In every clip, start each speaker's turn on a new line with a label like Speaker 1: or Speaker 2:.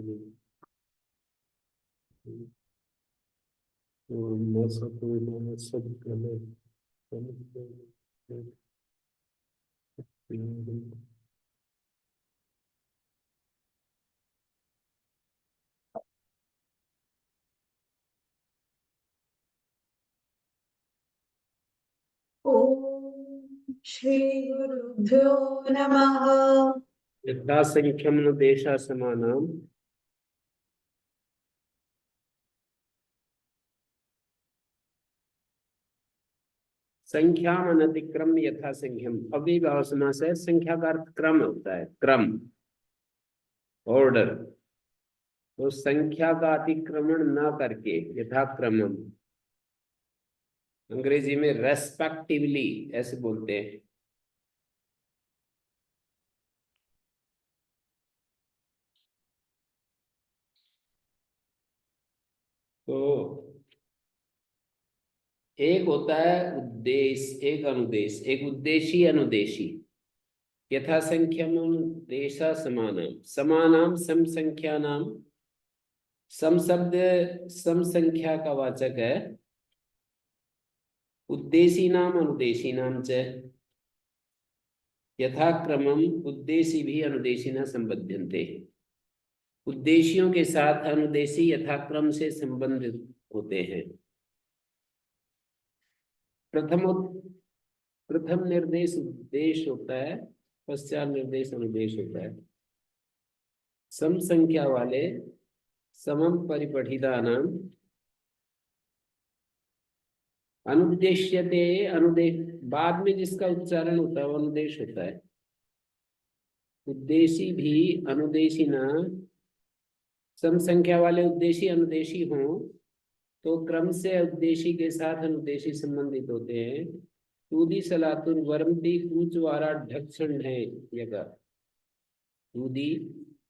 Speaker 1: ओम श्री गुरुभ्यो नमः।
Speaker 2: यथासंख्यम न देशा समानाम संख्या अनतिक्रम यथासंख्यम। अव्ययीभाव समास है। संख्या का अर्थ क्रम होता है, क्रम, ऑर्डर। तो संख्या का अतिक्रमण न करके यथाक्रमम, अंग्रेजी में रेस्पेक्टिवली ऐसे बोलते हैं। तो एक होता है उद्देश्य, एक अनुदेश, एक उद्देशी अनुदेशी। यथासंख्यम देशा समानाम, समानाम सम संख्या नाम। सम शब्द सम संख्या का वाचक है। उद्देशी नाम अनुदेशी नाम च यथाक्रमम उद्देशी भी अनुदेशी न संबध्यन्ते। उद्देशियों के साथ अनुदेशी यथाक्रम से संबंधित होते हैं। प्रथम निर्देश उद्देश्य होता है, पश्चात निर्देश अनुदेश होता है। सम संख्या वाले समम परिपठिता नाम अनुद्देश्यते, अनुदेश बाद में जिसका उच्चारण होता है वो अनुदेश होता है। उद्देशी भी अनुदेशी ना, सम संख्या वाले उद्देशी अनुदेशी हों तो क्रम से उद्देशी के साथ अनुदेशी संबंधित होते हैं। तूदी सलातुर वर्मती कूचवारा ढक्षण है यगा। तूदी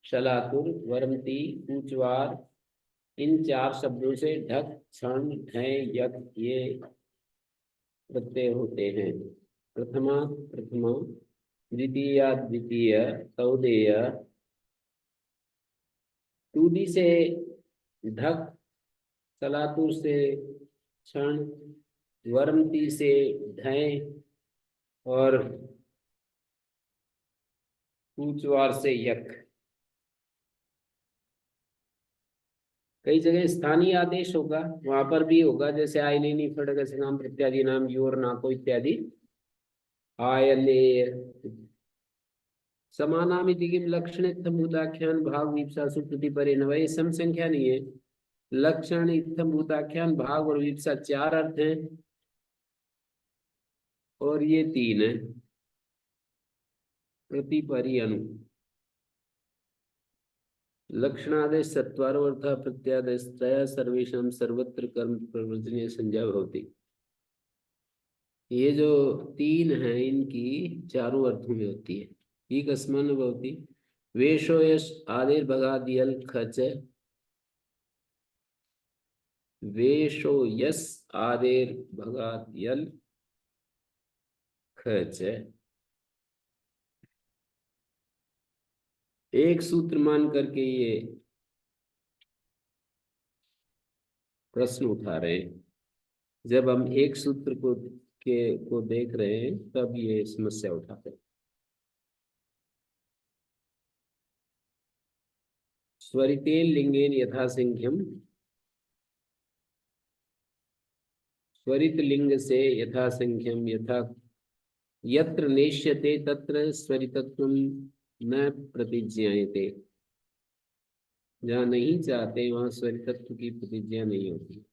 Speaker 2: शलातुर वर्मती कूचवार, इन चार शब्दों से ढक क्षण है यक ये प्रत्यय होते हैं। प्रथमा प्रथमा, द्वितीया द्वितीय, तौदेय। तूदी से ढक, सलातुर से क्षण, वर्मती से ढय और कूचवार से यक। कई जगह स्थानीय आदेश होगा, वहां पर भी होगा, जैसे आयनेनी फड़क से नाम प्रत्यादि नाम योर नाको इत्यादि। आयने समानामिति किम लक्षण इत्थंभूताख्यान भाग विप्सा सुकृति परे न। ये सम संख्या नहीं है। लक्षण इत्थंभूताख्यान भाग और विप्सा चार अर्थ हैं और ये तीन है। प्रति परि अनु लक्षणादेश सत्वारो अर्थ प्रत्यादेश तया सर्वेषां सर्वत्र कर्म प्रवर्तनीय संज्ञा भवति। ये जो तीन हैं इनकी चारों अर्थों में होती है। ही कस्मन भवति वेशो यश आदेर भगादियल खच, वेशो यस आदेर भगादियल खच। एक सूत्र मान करके ये प्रश्न उठा रहे हैं। जब हम एक सूत्र को देख रहे हैं तब ये समस्या उठाते हैं। स्वरितेन लिंगेन यथासंख्यम, स्वरित लिंग से यथासंख्यम, यथा यत्र नेष्यते तत्र स्वरितत्वम न प्रतिज्ञायते। जहाँ नहीं चाहते वहां स्वरितत्व की प्रतिज्ञा नहीं होती।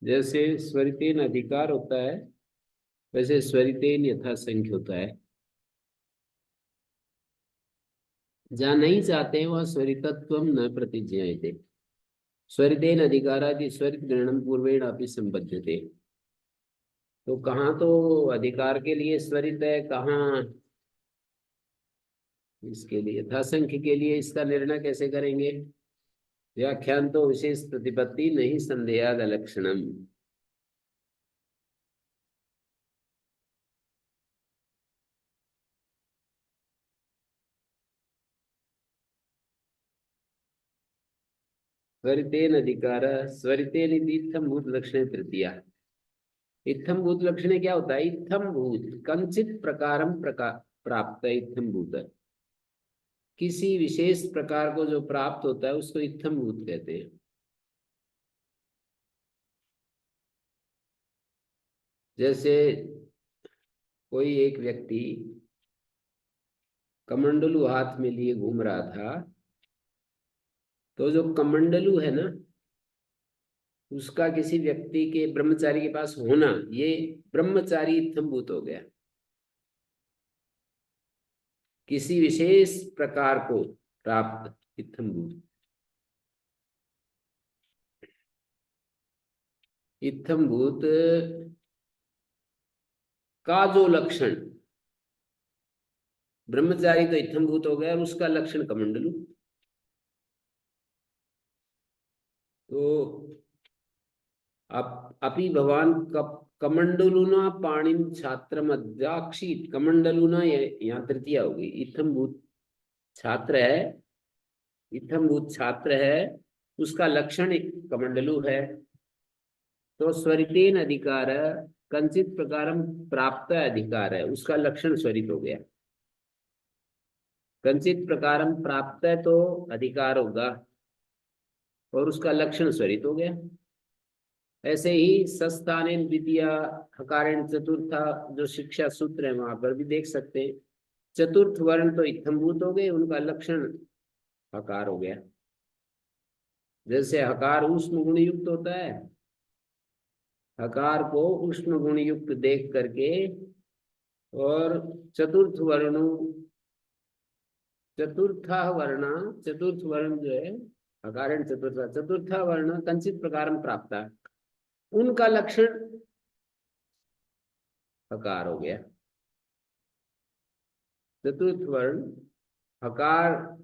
Speaker 2: जैसे स्वरितेन अधिकार होता है वैसे स्वरितेन यथासंख्य होता है। जहाँ नहीं चाहते वह स्वरितत्वम न प्रतिज्ञायते। स्वरितेन अधिकारादि स्वरित ग्रहणम पूर्वेण अपि संबध्यते। तो कहाँ तो अधिकार के लिए स्वरित है, कहाँ इसके लिए यथासंख्य के लिए, इसका निर्णय कैसे करेंगे? व्याख्यान तो विशेष प्रतिपत्ति नहीं संदेहाद लक्षणम। स्वरितेन अधिकार स्वरितेन इत्थम भूत लक्षण तृतीया। इत्थम भूत लक्षण क्या होता है? इत्थम भूत कंचित प्रकारम प्राप्त इत्थम भूत, किसी विशेष प्रकार को जो प्राप्त होता है उसको इत्थम भूत कहते हैं। जैसे कोई एक व्यक्ति कमंडलू हाथ में लिए घूम रहा था, तो जो कमंडलू है ना, उसका किसी व्यक्ति के ब्रह्मचारी के पास होना, ये ब्रह्मचारी इत्थम्भूत हो गया। किसी विशेष प्रकार को प्राप्त इत्थम्भूत। इत्थम्भूत का जो लक्षण, ब्रह्मचारी तो इत्थम्भूत हो गया और उसका लक्षण कमंडलू। तो अपि भवान कमंडलुना पाणिम छात्र मध्याक्षी, कमंडलुना यहाँ तृतीया होगी। इत्थम्भूत छात्र है, इत्थम्भूत छात्र है, उसका लक्षण कमंडलू है। तो स्वरितेन अधिकार कंचित प्रकारम प्राप्त अधिकार है, उसका लक्षण स्वरित हो गया। कंचित प्रकारम प्राप्त है तो अधिकार होगा और उसका लक्षण स्वरित हो गया। ऐसे ही सस्थाने द्वितीय हकारेण चतुर्था, जो शिक्षा सूत्र है वहां पर भी देख सकते हैं। चतुर्थ वर्ण तो इत्थम्भूत हो गए, उनका लक्षण हकार हो गया। जैसे हकार ऊष्म गुण युक्त होता है, हकार को ऊष्म गुण युक्त देख करके और चतुर्थ वर्णों, चतुर्था वर्ण, चतुर्थ वर्ण जो है हकारेण चतुर्था, चतुर्था वर्ण कंचित प्रकारम प्राप्त, उनका लक्षण हकार हो गया। चतुर्थ वर्ण हकार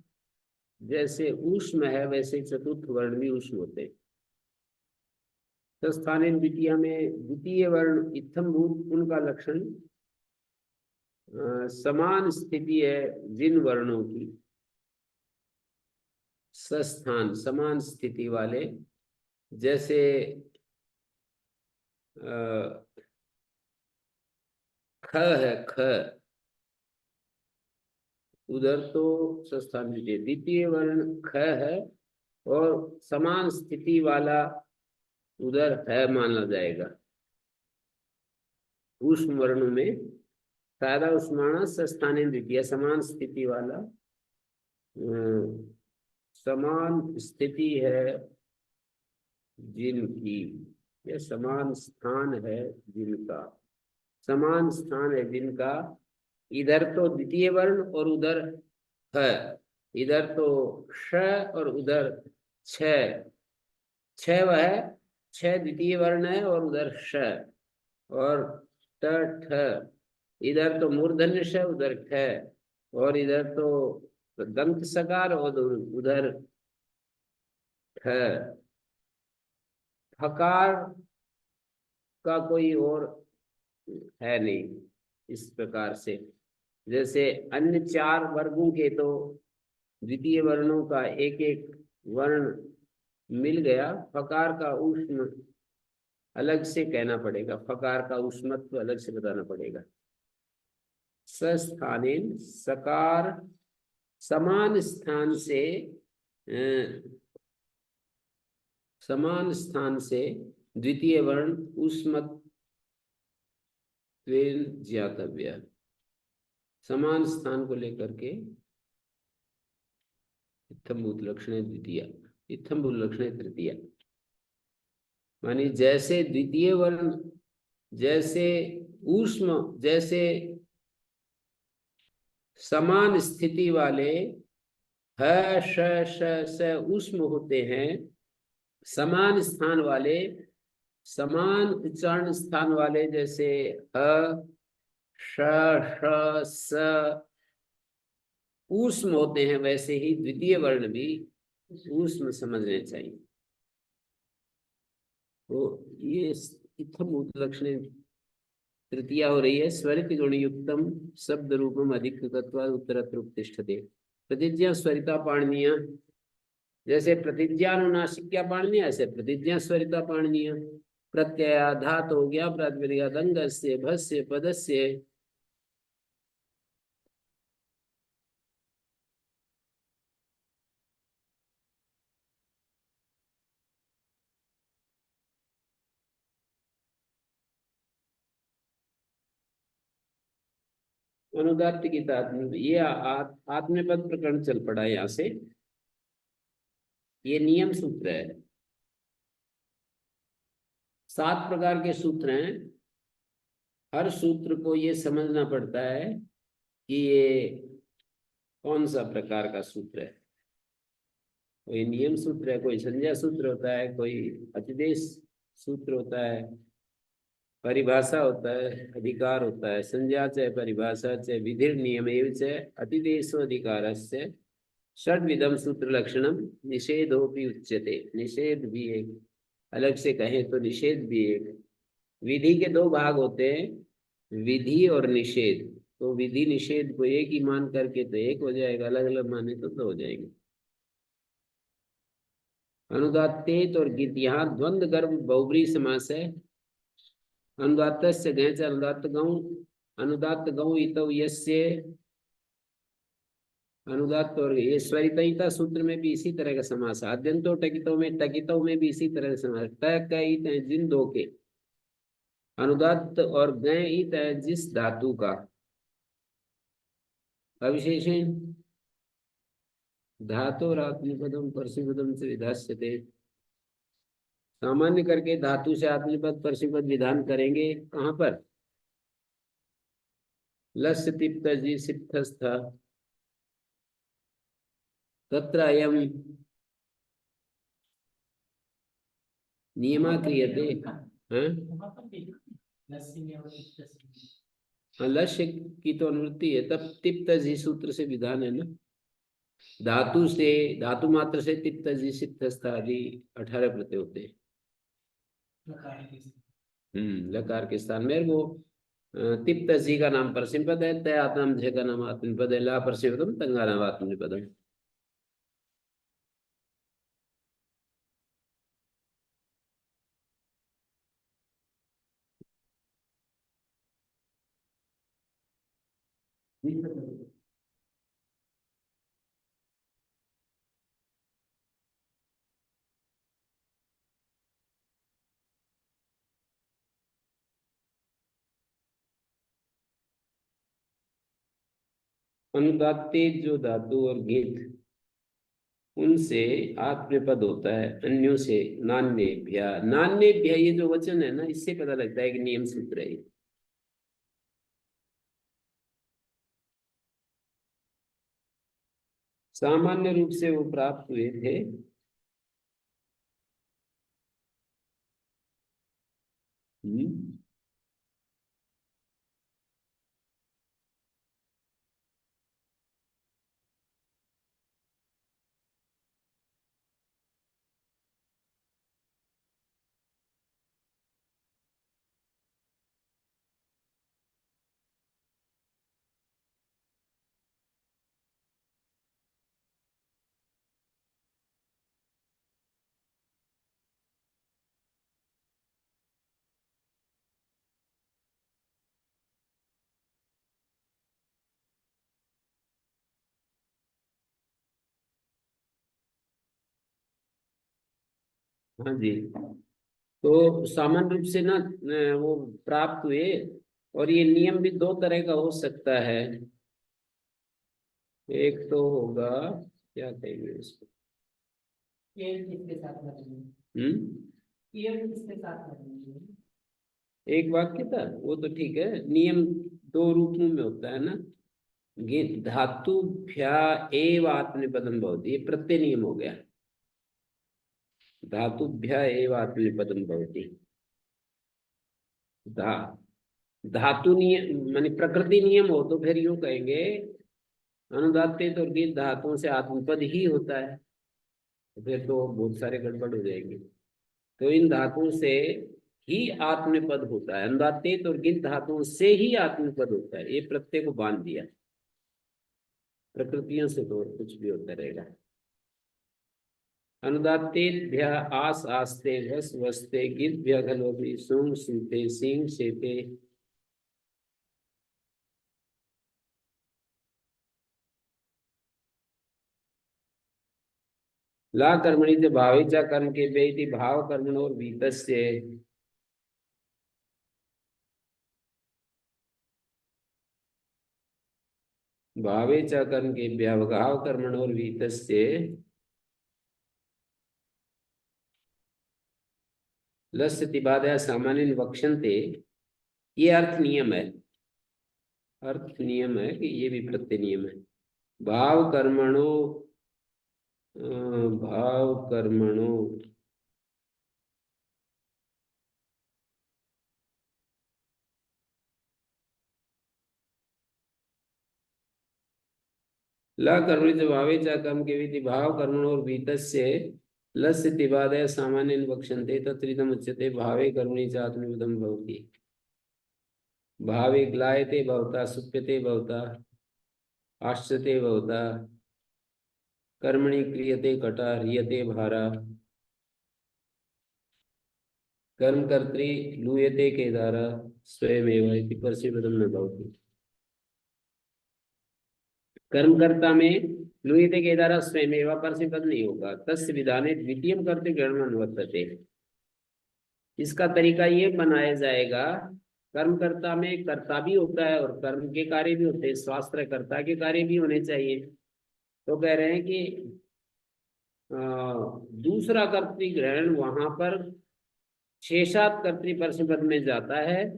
Speaker 2: जैसे ऊष्म है, वैसे चतुर्थ वर्ण भी ऊष्म होते हैं। तो स्थाने द्वितीय में द्वितीय वर्ण इत्थम्भूत, उनका लक्षण समान स्थिति है जिन वर्णों की, सस्थान समान स्थिति वाले। जैसे ख है, ख उधर तो सस्थान द्वितीय, द्वितीय वर्ण ख है और समान स्थिति वाला उधर है माना जाएगा। ऊष्म वर्ण में सादा उष्माणा सस्थाने द्वितीय, समान स्थिति वाला, समान स्थिति है जिनकी, ये समान स्थान है जिनका, समान स्थान है जिनका। इधर तो द्वितीय वर्ण और उधर है, इधर तो श और उधर छ, छ वह है, छ द्वितीय वर्ण है और उधर श और ट ठ। इधर तो मूर्धन्य श, उधर ख, और इधर तो दंत सकार और उधर ठ। हकार का कोई और है नहीं इस प्रकार से। जैसे अन्य चार वर्गों के तो द्वितीय वर्णों का एक एक वर्ण मिल गया, फकार का ऊष्म अलग से कहना पड़ेगा, फकार का ऊष्मत्व अलग से बताना पड़ेगा। सस्थानेन सकार समान स्थान से, समान स्थान से द्वितीय वर्ण ऊष्मत्वेन ज्ञातव्य, समान स्थान को लेकर के इत्थम्भूत लक्षण द्वितीय, इत्थम्भूत लक्षण तृतीय। मानी जैसे द्वितीय वर्ण, जैसे ऊष्म, जैसे समान स्थिति वाले ह श श स ऊष्म होते हैं, समान स्थान वाले, समान उच्चारण स्थान वाले, जैसे ह श श स ऊष्म होते हैं, वैसे ही द्वितीय वर्ण भी उसमें समझने चाहिए। तो ये इत्थम उपलक्षणे तृतीया हो रही है, स्वरित गुण युक्तम शब्द रूपम अधिकृतत्वाद उत्तरत्र उपतिष्ठते। प्रतिज्ञा स्वरिता पाणनीय, जैसे प्रतिज्ञानुनासिक क्या पाणनीय, ऐसे प्रतिज्ञा स्वरिता पाणनीय। प्रत्यया धात हो गया, प्रातिपदिका दंगस्य भस्य पदस्य। अनुदात्त की ये आत्मपद प्रकरण चल पड़ा यहाँ से। ये नियम सूत्र है, 7 प्रकार के सूत्र हैं। हर सूत्र को ये समझना पड़ता है कि ये कौन सा प्रकार का सूत्र है। कोई नियम सूत्र है, कोई संज्ञा सूत्र होता है, कोई अतिदेश सूत्र होता है, परिभाषा होता है, अधिकार होता है। संज्ञा च परिभाषा च विधिर नियम च अतिदेशो अधिकारस्य षड्विधम सूत्र लक्षणम निषेधोपि उच्यते। निषेध भी एक, अलग से कहें तो निषेध भी एक। विधि के 2 भाग होते हैं, विधि और निषेध। तो विधि निषेध को एक ही मान करके तो एक हो जाएगा, अलग अलग माने तो 2 हो जाएंगे। अनुदात्तेत और गीत, यहाँ द्वंद्व गर्भ बहुब्री समास है। अनुदात्त से गैच अनुदात्त गौ, अनुदात्त गौ इतो यस्य। अनुदात्त और ये स्वरितयिता सूत्र में भी इसी तरह का समास है। अद्यंतो टकितो में, टकितो में भी इसी तरह का समास। तय कई तय जिन 2 के, अनुदात्त और गय इत है जिस धातु का। अविशेषण धातु आत्मपदम परसिपदम से विधास्यते। सामान्य करके धातु से आत्मपद परसिपद विधान करेंगे। कहाँ पर? लस्य तिप्त जी सिप्तस्थ तत्र अयम नियमा क्रियते। लस्य की तो अनुवृत्ति है, तब तिप्त जी सूत्र से विधान है ना। धातु से, धातु मात्र से तिप्त जी सिप्तस्थ आदि 18 प्रत्यय होते हैं। लकार के स्थान में वो तिप्त जी का नाम परसिपद है, तय आत्म झ का नाम आत्मपद है, ला परसिपदम तंगा नाम आत्मनिपदम। अनुदात्ते जो धातु और गीत, उनसे आत्मपद होता है। अन्यों से नान्येभ्य, नान्येभ्य ये जो वचन है ना, इससे पता लगता है कि नियम सूत्र है। सामान्य रूप से वो प्राप्त हुए थे। हम्म हाँ जी। तो सामान्य रूप से ना वो प्राप्त हुए। और ये नियम भी 2 तरह का हो सकता है। एक तो होगा, क्या कहेंगे इसको, हम्म एक वाक्य था वो तो ठीक है। नियम 2 रूपों में होता है ना। धातुभ्या एव आत्मनिपदम भवति, ये प्रत्यय नियम हो गया। धातुभ्या एव आत्मनिपदम भवति। धा धातु नियम माने प्रकृति नियम हो तो फिर यूं कहेंगे अनुदात्ते तो गीत धातुओं से आत्मपद ही होता है। फिर तो बहुत सारे गड़बड़ हो जाएंगे। तो इन धातुओं से ही आत्मपद होता है, अनुदात्तेत और गिन धातुओं से ही आत्मपद होता है, ये प्रत्यय को बांध दिया। प्रकृतियों से तो कुछ भी होता रहेगा। अनुदात्तेभ्य आस आस्ते वस वस्ते गिद्भ्य खलोपि सुंग सूते सिंह सेते। ला कर्मणि से भावे च कर्म के बेति भाव कर्मणोर वीतस्य। भावे च कर्म के भाव कर्मणोर वीतस्य लस्य तिबादय सामान्य वक्षन्ते। ये अर्थ नियम है, अर्थ नियम है कि ये भी प्रत्यय नियम है। भाव कर्मणो भाव कर्मणो ल कर्मणि से भावे च कर्म के विधि भाव कर्मणोर वीतस्य लस्य तिबादय सामान्य वक्षन्ते तत्रिदम उच्यते भावे कर्मणि च आत्मनिपदम भवति। भावे ग्लायते भवता सुप्यते भवता आश्चते भवता कर्मणि क्रियते कटा ह्रियते भारा कर्म कर्त्री लूयते केदारा स्वयमेव इति परसिवदम न भवति। कर्मकर्ता में लूयते केदारा स्वयमेव परसिपद नहीं होगा। तस्य विधाने द्वितीयम कर्तृ गणम अनुवर्तते। इसका तरीका ये बनाया जाएगा, कर्मकर्ता में कर्ता भी होता है और कर्म के कार्य भी होते हैं, स्वास्थ्य कर्ता के कार्य भी होने चाहिए। तो कह रहे हैं कि दूसरा कर्तृग्रहण वहां पर शेषात कर्तृपरसपद में जाता है,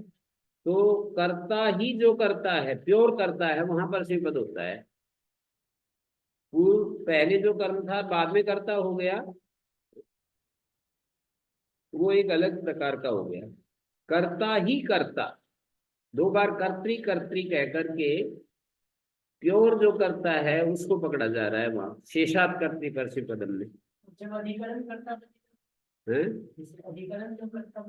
Speaker 2: तो कर्ता ही जो करता है, प्योर करता है, वहां परसपद होता है। पूर्व पहले जो कर्म था बाद में कर्ता हो गया, वो एक अलग प्रकार का हो गया। कर्ता ही कर्ता, दो बार कर्त्री कर्त्री कह करके प्योर जो करता है उसको पकड़ा जा रहा है वहां शेषात कर्तृपरसपदम में।
Speaker 1: जब अधिकरण करता
Speaker 2: है
Speaker 1: अधिकरण जो करता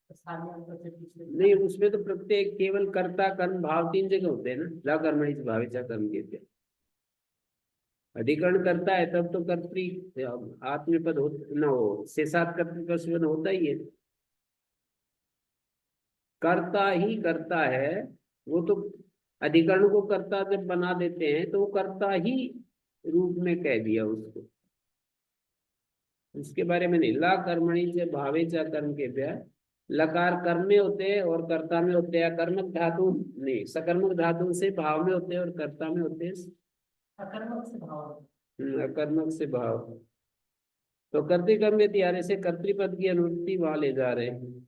Speaker 2: नहीं, उसमें तो प्रत्येक केवल कर्ता कर्म भाव तीन जगह होते हैं ना। ला कर्मणि से भावे च कर्म के अधिकरण करता है तब तो कर्तृ आत्मपद हो न हो, शेषात कर्तृपद होता ही है। कर्ता ही करता है, वो तो अधिकरण को कर्ता जब बना देते हैं तो वो कर्ता ही रूप में कह दिया उसको, उसके बारे में नहीं। ला कर्मणि से भावे च कर्म के व्यय, लकार कर्म में होते हैं और कर्ता में होते हैं। कर्मक धातु नहीं, सकर्मक धातु से भाव में होते हैं और कर्ता में होते हैं
Speaker 1: अकर्मक से भाव।
Speaker 2: अकर्मक से भाव। तो कर्तृ कर्म के तिहारे से कर्तृपद की अनुवृत्ति वहां ले जा रहे हैं।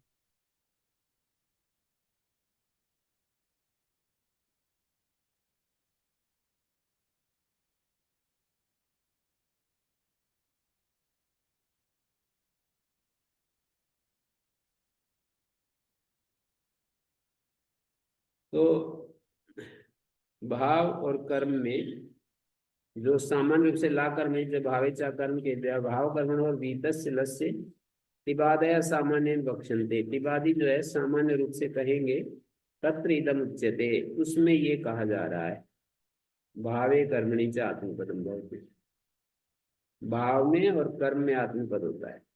Speaker 2: तो भाव और कर्म में जो सामान्य रूप से ला कर्म से भावे चा कर्म के भाव कर्म और वीतस्य लस्य तिबादय सामान्य बक्षन्ते। तिबादी जो है सामान्य रूप से कहेंगे तत्र इदम उच्यते, उसमें ये कहा जा रहा है भावे कर्मणि च आत्मपदम भवति। भाव में और कर्म में आत्मपद होता है।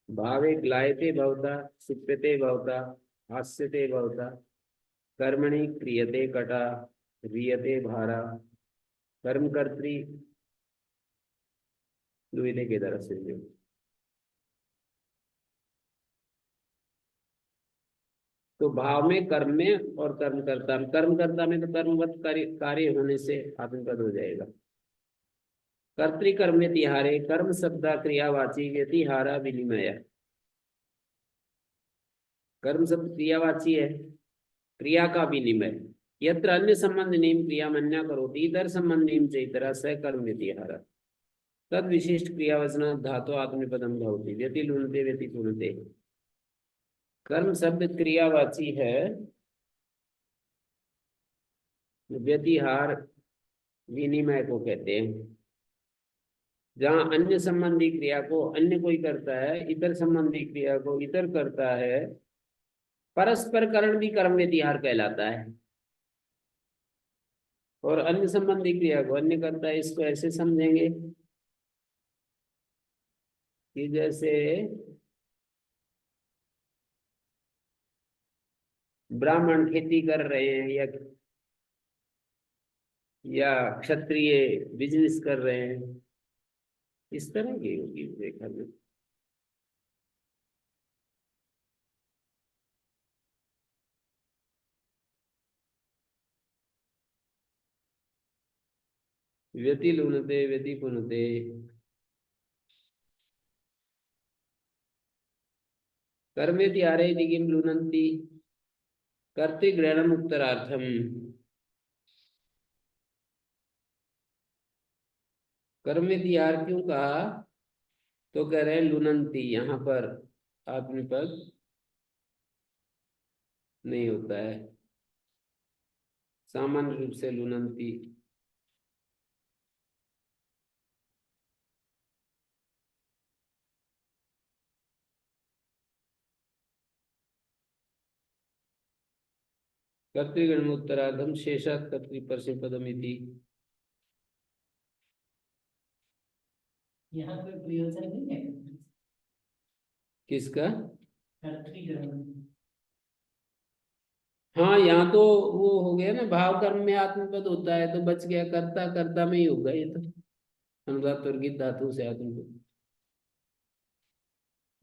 Speaker 2: भावे ग्लायते भवता सुप्यते भवता हास्यते भवता कर्मणि क्रियते कटा ह्रियते भारा कर्म कर्त्री लुइते के तरफ से। तो भाव में कर्म में और कर्मकर्ता में, कर्मकर्ता में तो कर्मवत कार्य होने से आत्मपद हो जाएगा। कर्तृकर्म तिहारे कर्म शब्द क्रियावाची व्यतिहारा विनिमय। कर्म शब्द क्रियावाची है, क्रिया का विनिमय। यत्र अन्य संबंध नियम क्रिया मन्या करोति इतर संबंध नियम से इतरा स कर्म व्यतिहार तद विशिष्ट क्रियावचन धातु आत्मनिपदम भवति व्यतिलुनते व्यतिपुनते। कर्म शब्द क्रियावाची है, व्यतिहार विनिमय को कहते हैं। जहाँ अन्य संबंधी क्रिया को अन्य कोई करता है, इतर संबंधी क्रिया को इतर करता है, परस्पर करण भी कर्म व्यतिहार कहलाता है। और अन्य संबंधी क्रिया को अन्य करता है, इसको ऐसे समझेंगे कि जैसे ब्राह्मण खेती कर रहे हैं या क्षत्रिय बिजनेस कर रहे हैं, इस तरह की होगी देखा में। व्यतिलुनते व्यतिपुनते। कर्मेति किम लुनन्ति कर्तृग्रहणम उत्तरार्थम। कर्मेति क्यों कहा, तो कह रहे हैं लुनन्ति, यहाँ पर आत्मपद नहीं होता है, सामान्य रूप से लुनन्ति। कर्तृगण उत्तरार्धम शेषात् कर्तृपर्शे पदमिति।
Speaker 1: यहाँ कोई प्रयोजन नहीं है
Speaker 2: किसका?
Speaker 1: कर्तृग्रहण।
Speaker 2: हाँ, यहाँ तो वो हो गया ना, भाव कर्म में आत्मपद होता है तो बच गया, कर्ता कर्ता में ही होगा ये तो, अनुदात वर्गित धातु से आत्मपद।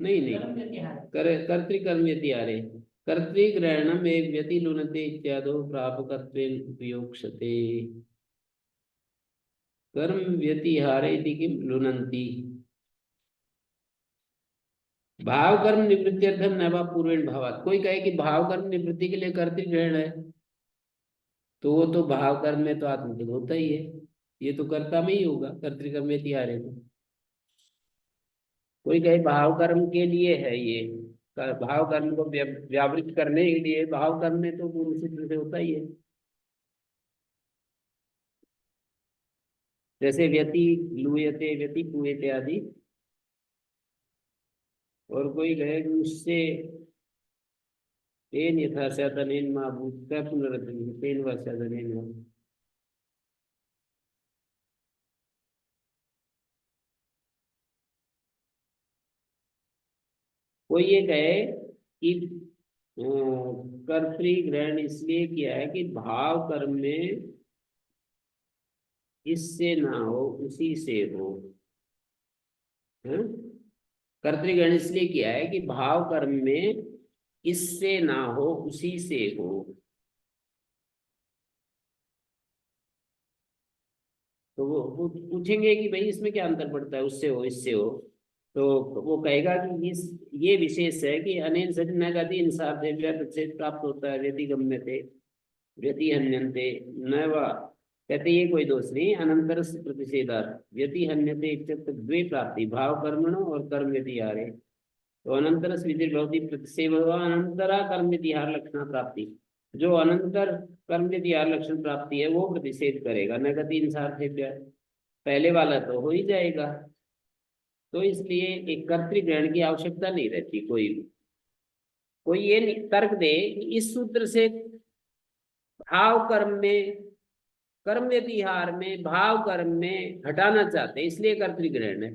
Speaker 2: नहीं नहीं,
Speaker 1: कर्म व्यतिहार।
Speaker 2: कर्तृकर्म यतिहारे कर्तृग्रहणम एक व्यतिलुनते इत्यादो प्रापकत्वेन उपयोक्ष्यते। कर्म व्यतिहारे इति किम लुनन्ति। भाव कर्म निवृत्त्यर्थम न वा पूर्वेण भावात्। कोई कहे कि भाव कर्म निवृत्ति के लिए कर्तृग्रहण है, तो वो तो भाव कर्म में तो आत्मपद होता ही है, ये तो कर्ता में ही होगा कर्तृकर्म यतिहारे में। कोई कहे भाव कर्म के लिए है ये, भाव कर्म को व्यावृत करने के लिए, भाव कर्म में तो पूर्व सूत्र से होता ही है। जैसे व्यति लूयते व्यति पुएते आदि। और कोई कहे कि उससे तेन यथा स्यादनेन मा भूत पुनरुत्थान तेन वा स्यादनेन वा। कोई ये कहे कि कर्तृग्रहण इसलिए किया है कि भाव कर्म में इससे ना हो उसी से हो। हैं? कर्तृग्रहण इसलिए किया है कि भाव कर्म में इससे ना हो उसी से हो। तो वो पूछेंगे कि भाई इसमें क्या अंतर पड़ता है, उससे हो इससे हो। तो वो कहेगा कि इस ये विशेष है कि अनेन सति न गति इंसाफ प्रतिषेध प्राप्त होता है, व्यतिगम्य थे व्यतिहन्यन्ते न वा। कहते ये कोई दोष नहीं, अनंतर प्रतिषेधार्थ व्यतिहन्यते इत्यत्र द्वे प्राप्ति भाव कर्मणो और कर्म व्यतिहारे। तो अनंतर विधि भवती प्रतिषेध अनंतरा कर्म व्यतिहार लक्षण प्राप्ति। जो अनंतर कर्म व्यतिहार लक्षण प्राप्ति है वो प्रतिषेध करेगा, न गति इंसाफ पहले वाला तो हो ही जाएगा। तो इसलिए एक कर्तृग्रहण की आवश्यकता नहीं रहती। कोई ये तर्क दे कि इस सूत्र से भाव कर्म में कर्म व्यतिहार में भाव कर्म में हटाना चाहते हैं इसलिए कर्तृग्रहण है,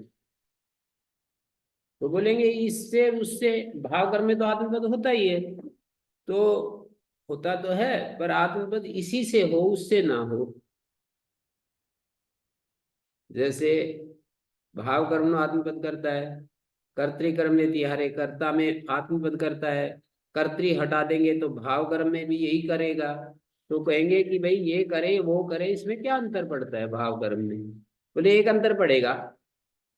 Speaker 2: तो बोलेंगे इससे उससे भाव कर्म में तो आत्मपद होता ही है, तो होता तो है पर आत्मपद इसी से हो उससे ना हो। जैसे भाव कर्म आत्मपद करता है, कर्तृकर्म व्यतिहारे कर्ता में आत्मपद करता है, कर्तृ हटा देंगे तो भाव कर्म में भी यही करेगा। तो कहेंगे कि भाई ये करे वो करे, इसमें क्या अंतर पड़ता है भाव कर्म में। बोले एक अंतर पड़ेगा,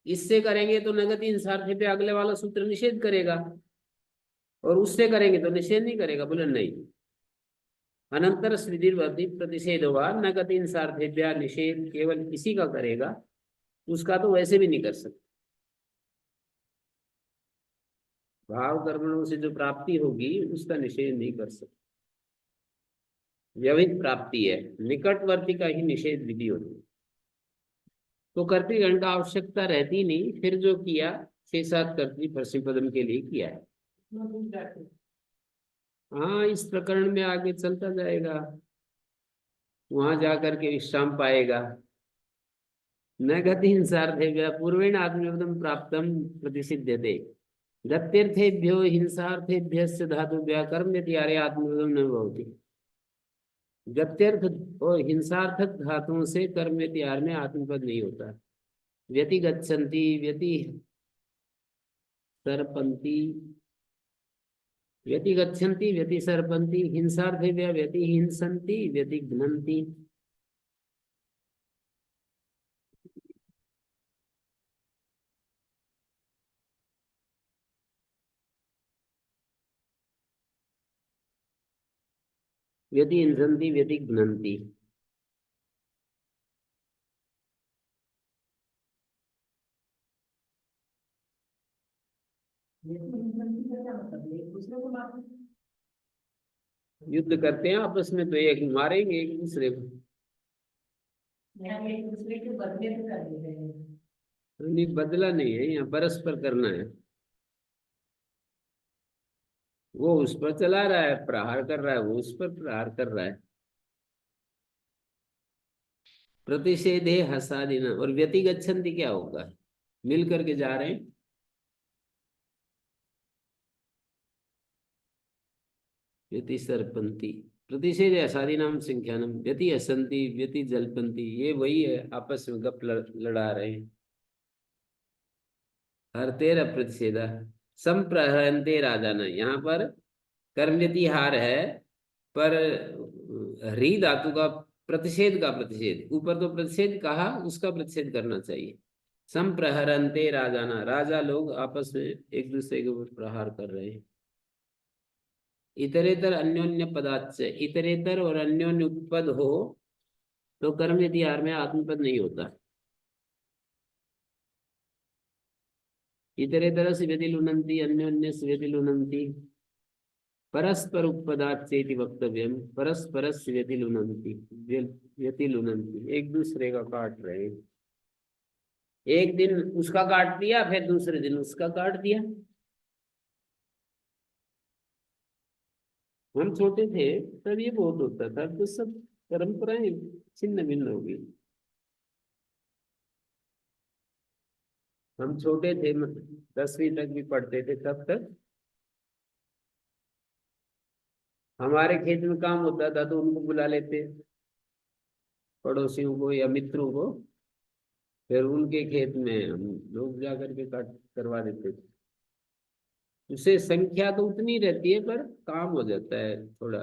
Speaker 2: इससे करेंगे तो नगति इंसार्थ पे अगले वाला सूत्र निषेध करेगा, और उससे करेंगे तो निषेध नहीं करेगा। बोले नहीं, अनंतर स्विधिर्वधि प्रतिषेध हुआ, नगति इंसार्थेभ्या निषेध केवल इसी का करेगा, उसका तो वैसे भी नहीं कर सकते। भाव कर्मणों से जो प्राप्ति होगी उसका निषेध नहीं कर सकते। व्यवहित प्राप्ति है, निकटवर्ती का ही निषेध विधि होती है। तो कर्तृगण का आवश्यकता रहती नहीं, फिर जो किया शेषात कर्तृ परस्मैपदम के लिए किया है। हाँ, इस प्रकरण में आगे चलता जाएगा, वहां जाकर के विश्राम पाएगा। न गति हिंसार्थेभ्यः पूर्वेण आत्मनिपदम प्राप्तम प्रतिसिध्यते, गत्यर्थेभ्यो हिंसार्थेभ्यस्य धातुभ्यः कर्म इत्यादि आत्मनिपदम न भवति। गत्यर्थ और हिंसार्थक धातुओं से कर्म इत्यादि में आत्मपद नहीं होता। व्यतिगच्छन्ति, व्यति सरपन्ति, व्यतिगच्छन्ति, व्यति सरपन्ति, हिंसार्थेभ्यः व्यति हिंसन्ति, व्यतिघ्नन्ति। व्यति हिंसन्ति, व्यतिघ्नन्ति।
Speaker 1: एक दूसरे को मारते हैं।
Speaker 2: युद्ध करते हैं आपस में तो एक मारेंगे एक दूसरे को।
Speaker 1: यहाँ एक दूसरे के बदले तो कर दे रहे हैं।
Speaker 2: नहीं, बदला नहीं है, यहाँ परस्पर करना है। वो उस पर चला रहा है, प्रहार कर रहा है, वो उस पर प्रहार कर रहा है। प्रतिषेधे हसादिना। और व्यतिगच्छन्ति क्या होगा? मिल करके जा रहे हैं। व्यति सरपंती, प्रतिषेध हसादिनाम संख्यानम, व्यति हसंती, व्यति जलपंती, ये वही है, आपस में गप लड़ा रहे हैं। हर तेरा प्रतिषेधा संप्रहरन्ते राजाना, यहाँ पर कर्मव्यति हार है, पर री धातु का प्रतिषेध का प्रतिषेध, ऊपर तो प्रतिषेध कहा, उसका प्रतिषेध करना चाहिए। संप्रहरन्ते राजाना, राजा लोग आपस में एक दूसरे के ऊपर प्रहार कर रहे हैं। इतरेतर अन्योन्य पदार्थ से, इतरेतर और अन्योन्य उपपद हो तो कर्मव्यति हार में आत्मपद नहीं होता। इतरेतर से व्यतिलुनन्ति, अन्योन्य से व्यतिलुनन्ति, परस्पर उपपदार्थ से इति वक्तव्यम, परस्परस्य व्यतिलुनन्ति, व्यतिलुनन्ति, एक दूसरे का काट रहे हैं। एक दिन उसका काट दिया, फिर दूसरे दिन उसका काट दिया। हम छोटे थे तब ये बहुत होता था, तो सब परंपराएं छिन्न भिन्न हो गई। हम छोटे थे, 10वीं तक भी पढ़ते थे, तब तक हमारे खेत में काम होता था तो उनको बुला लेते, पड़ोसियों को या मित्रों को, फिर उनके खेत में हम लोग जाकर के काट करवा देते थे। उससे संख्या तो उतनी रहती है, पर काम हो जाता है, थोड़ा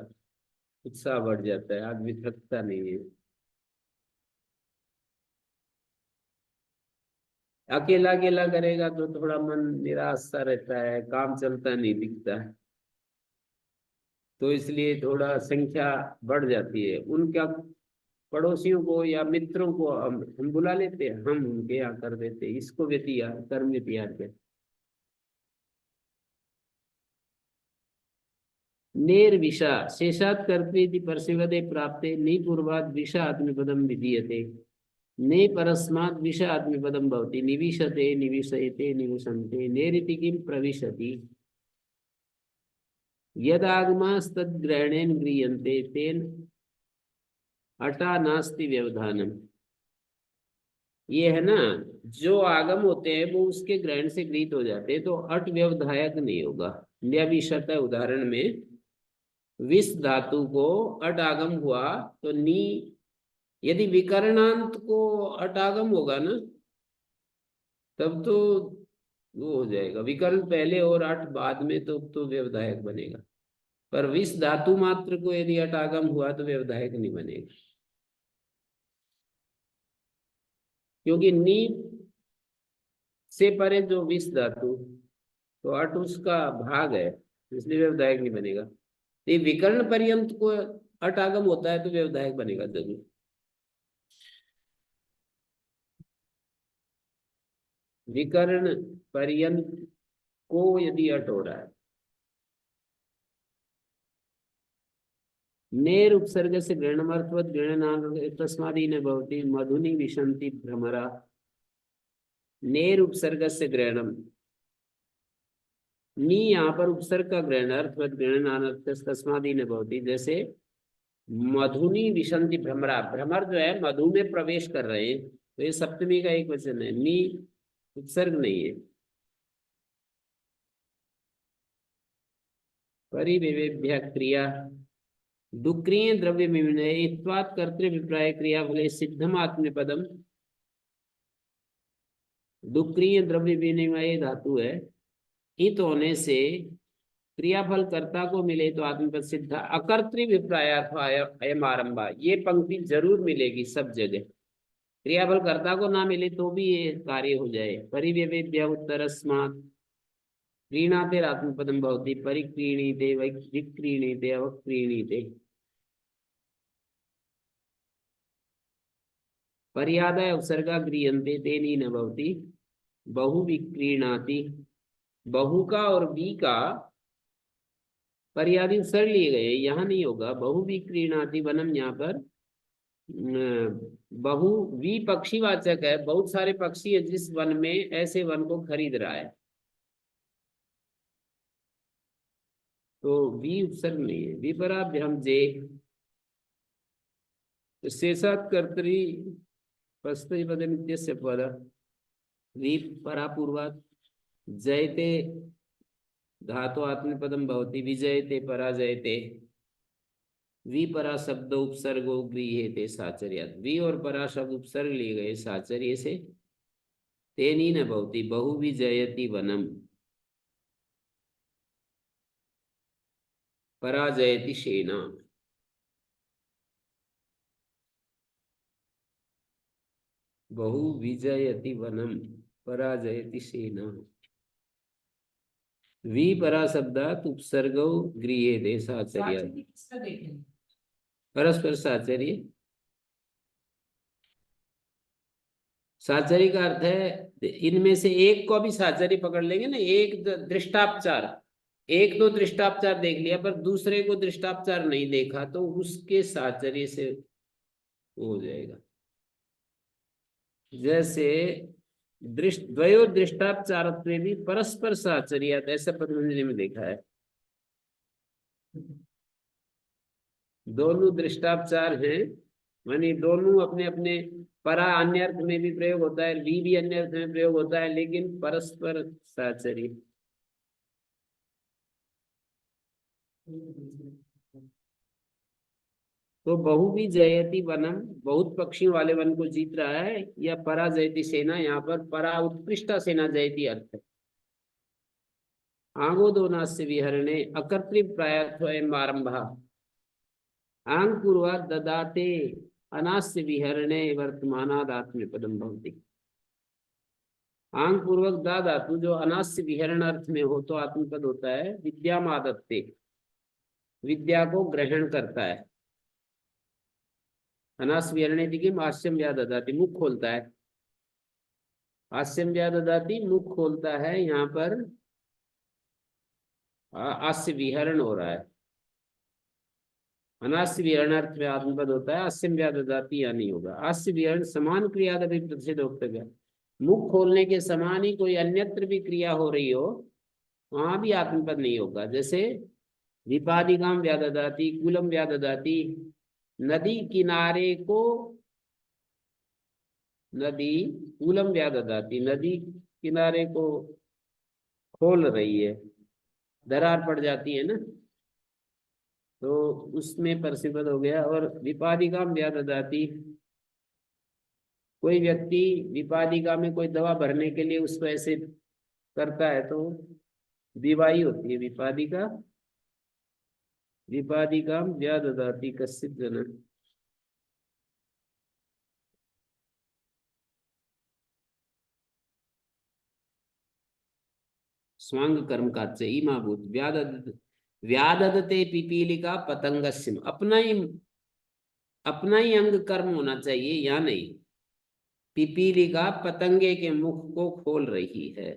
Speaker 2: उत्साह बढ़ जाता है, आदमी थकता नहीं है। अकेला अकेला करेगा तो थोड़ा मन निराश सा रहता है, काम चलता नहीं दिखता है, तो इसलिए थोड़ा संख्या बढ़ जाती है। उनका पड़ोसियों को या मित्रों को हम बुला लेते हैं, हम उनके यहाँ कर देते हैं। इसको व्यतिया कर्म व्यतिहार कहते हैं। नेर विषा शेषात् कर्तृ परसेवदे प्राप्ते नि पूर्वाद विषा आत्मपदम विधीयते, ने परस्मात् विषा आत्मपदम भवति, निविशते निविशयते निविशन्ते, नेरिति किं प्रविशति, यदागमास्तद्ग्रहणेन गृह्यन्ते तेन अटा नास्ति व्यवधानम। ये है ना, जो आगम होते हैं वो उसके ग्रहण से गृहीत हो जाते हैं, तो अट व्यवधायक नहीं होगा। न्याविशत उदाहरण में विष धातु को अट आगम हुआ तो नी, यदि विकर्णांत को अट आगम होगा ना, तब तो वो हो जाएगा, विकर्ण पहले और अट बाद में, तो व्यवधायक बनेगा। पर विष धातु मात्र को यदि अट आगम हुआ तो व्यवधायक नहीं बनेगा, क्योंकि नी से परे जो विष धातु, तो अट उसका भाग है, इसलिए व्यवधायक नहीं बनेगा। ये विकर्ण पर्यंत को अट आगम होता है तो व्यवधायक बनेगा जरूर। विकर्ण पर्यंत को यदि अट हो रहा है नेर उपसर्ग से गृणमर्थवत गृणनान तस्मादीन भवति मधुनि विशन्ति भ्रमरा। नेर उपसर्ग से गृणम, नी यहाँ पर उपसर्ग का ग्रहण अर्थवत गृणनान तस्मादीन भवति, जैसे मधुनि विशन्ति भ्रमरा, भ्रमर जो है मधु में प्रवेश कर रहे हैं, तो ये सप्तमी का एक वचन है, नी उपसर्ग नहीं है। परिवेभ्य क्रिया डुक्रिय द्रव्य मित्वात् कर्तृभिप्राय क्रिया फले सिद्धम आत्मपदम। डुक्रिय द्रव्य विनिमय धातु है, इत होने से क्रियाफल कर्ता को मिले तो आत्मपद सिद्ध। अकर्तृभिप्रायार्थ अयम आरंभा, ये पंक्ति जरूर मिलेगी सब जगह। क्रियाफल कर्ता को ना मिले तो भी ये कार्य हो जाए। परिव्यवेभ्य उत्तरस्मात् क्रीणाते आत्मपदम भवति, परिक्रीणीते विक्रीणीते अवक्रीणीते। पर्यादाय उपसर्गा गृह्यन्ते तेनी न भवति, बहु विक्रीणाति। बहु का और वी का पर्यादी उपसर्ग लिए गए, यहाँ नहीं होगा। बहु विक्रीणाति वनम, यहाँ पर बहु वी पक्षीवाचक है, बहुत सारे पक्षी है जिस वन में, ऐसे वन को खरीद रहा है, तो वी उपसर्ग नहीं है। विपराभ्याम जे शेषात् कर्तरी पद विपरा पूर्वात् जयते धातु आत्मपदम भवति, विजयते पराजयते। विपरा शब्द उपसर्गो गृह्यते साचर्यात्, वी और परा शब्द उपसर्ग लिए गए साचर्य से। तेनी न भवति, बहु विजयति वनम, पराजयति सेना। बहु विजयति वनम पराजयति सेना। विपरा शब्दात् उपसर्गो गृह्यते साचर्यात्।
Speaker 1: साचर्य किसका देखें?
Speaker 2: परस्पर साचर्य। साचर्य का अर्थ है इनमें से एक को भी साचर्य पकड़ लेंगे ना, एक दृष्टापचार, एक दो दृष्टापचार देख लिया पर दूसरे को दृष्टापचार नहीं देखा तो उसके साचर्य से हो जाएगा। जैसे द्वयो दृष्टापचारत्व भी परस्पर साचर्य, ऐसा पतंजलि में देखा है। दोनों दृष्टापचार हैं, मानी दोनों अपने अपने, परा अन्य अर्थ में भी प्रयोग होता है, वी भी अन्य अर्थ में प्रयोग होता है, लेकिन परस्पर साचर्य। तो बहु भी जयति वनम, बहुत पक्षियों वाले वन को जीत रहा है, या पराजयति सेना, यहाँ पर परा उत्कृष्टा सेना जयति अर्थ है। आंगो दो नास्य विहरणे अकर्तृप्रायत्व आरंभा। आंग पूर्वात् ददाते अनास्य विहरणे वर्तमानाद् आत्मपदम भवति। आंग पूर्वक दा धातु जो अनास्य विहरण अर्थ में हो तो आत्मपद होता है। विद्यामादत्ते, विद्या को ग्रहण करता है। अनास्य विहरणे दिखे हास्यम व्याददाति, मुख खोलता है। हास्यम व्याददाति मुख खोलता है, यहाँ पर हास्य विहरण हो रहा है। अनास्य विहरण अर्थ में आत्मपद होता है, हास्यम व्याददाति या नहीं होगा। हास्य विहरण समान क्रिया भी प्रसिद्ध वक्तव्य, मुख खोलने के समान ही कोई अन्यत्र भी क्रिया हो रही हो वहां भी आत्मपद नहीं होगा। जैसे विपादिकाम व्याददाति, कूलम व्याददाति, नदी किनारे को, नदी कूलम व्याददाति, नदी किनारे को खोल रही है, दरार पड़ जाती है ना, तो उसमें परसिपद हो गया। और विपादिकाम व्याददाति, कोई व्यक्ति विपादिका में कोई दवा भरने के लिए उसको ऐसे करता है तो विवाही होती है विपादिका। विपादिकाम व्याददाति कश्चित् जन। स्वांग कर्म का इमाभूत व्याददते पिपीलिका पतंगस्यम, अपना ही अंग कर्म होना चाहिए, या नहीं। पिपीलिका पतंगे के मुख को खोल रही है।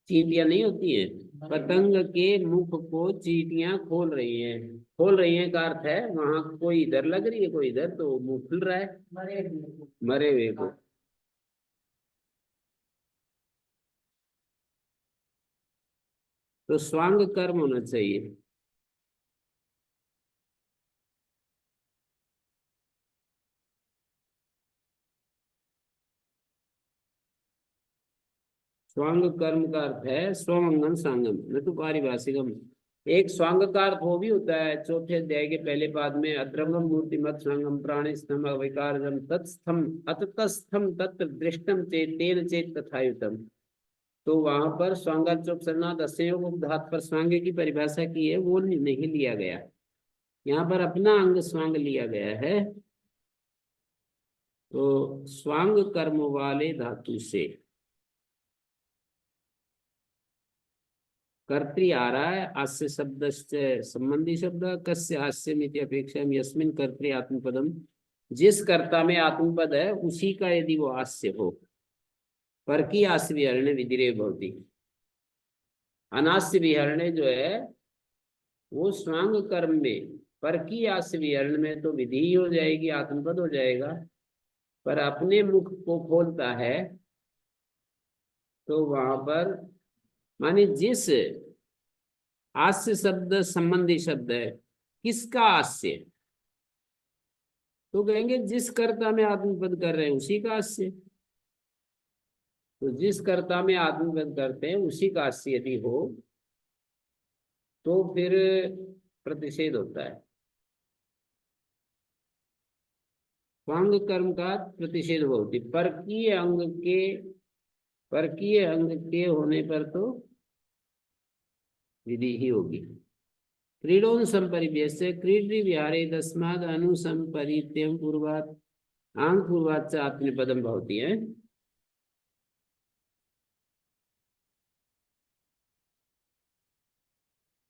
Speaker 2: चींटियां नहीं होती है, पतंग के मुख को चींटियां खोल रही हैं। खोल रही हैं का अर्थ है वहां कोई इधर लग रही है कोई इधर, तो मुंह खुल रहा है मरे हुए को। तो स्वांग कर्म होना चाहिए। स्वांग कर्म का अर्थ है स्वमंगम सांगम न तो पारिभाषिकम। एक स्वांग का अर्थ वो भी होता है चौथे अध्याय के पहले पाद में, अद्रंगम मूर्तिमत स्वांगम प्राणी स्तंभ अविकारजम तत्स्थम अततस्थम तत्र दृष्टम चेत तेन चेत तथायुतम। तो वहां पर स्वांगाचोपसर्णाद असंयोग धात पर स्वांग की परिभाषा की है, वो नहीं लिया गया। यहाँ पर अपना अंग स्वांग लिया गया है। तो स्वांग कर्म वाले धातु से कर्तृ आ रहा है, आस्य शब्द से संबंधी शब्द, कस्य हास्यमिति अपेक्षा यस्मिन कर्तृ आत्मपदम, जिस कर्ता में आत्मपद है उसी का यदि वो हास्य हो। पर की आस्य विहरणे विधिरे भवति, अनास्य विहरणे जो है वो स्वांग कर्म में, पर की आस्य विहरण में तो विधि ही हो जाएगी, आत्मपद हो जाएगा। पर अपने मुख को खोलता है तो वहां पर माने जिस हास्य शब्द संबंधी शब्द है, किसका हास्य, तो कहेंगे जिस कर्ता में आत्मपद कर रहे हैं उसी का हास्य। तो जिस कर्ता में आत्मपद करते हैं उसी का हास्य यदि हो तो फिर प्रतिषेध होता है। स्वांग कर्म का प्रतिषेध होती, परकीय अंग के होने पर तो विधि ही होगी। क्रीडोन संपरिव्यस्य क्रीडी विहारे तस्माद अनुसंपरित्यम पूर्वात आंग पूर्वात से आत्मनिपदम भवति है।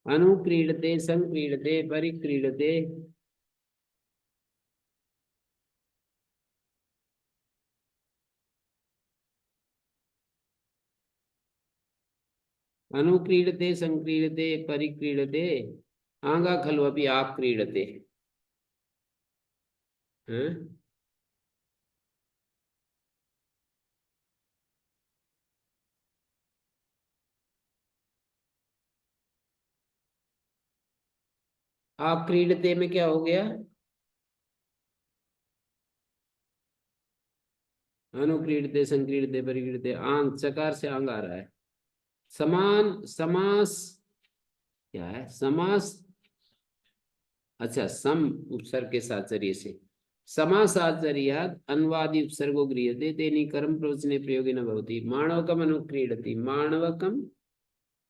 Speaker 2: अनुक्रीडते संक्रीडते परिक्रीडते, अनुक्रीडते संक्रीडते परिक्रीडते आंगा खलु अभी आप क्रीडते हैं। आप क्रीडते में क्या हो गया, अनुक्रीडते संक्रीडते परिक्रीडते, आंग चकार से आंग आ रहा है। समान समास क्या है, समास, अच्छा सम उपसर्ग के साचर्य से, समासाचर्यात् अन्वादि उपसर्गो गृह्यते तेनि कर्म प्रवचने प्रयोगे न भवति। माणवकम अनुक्रीडति, माणवकम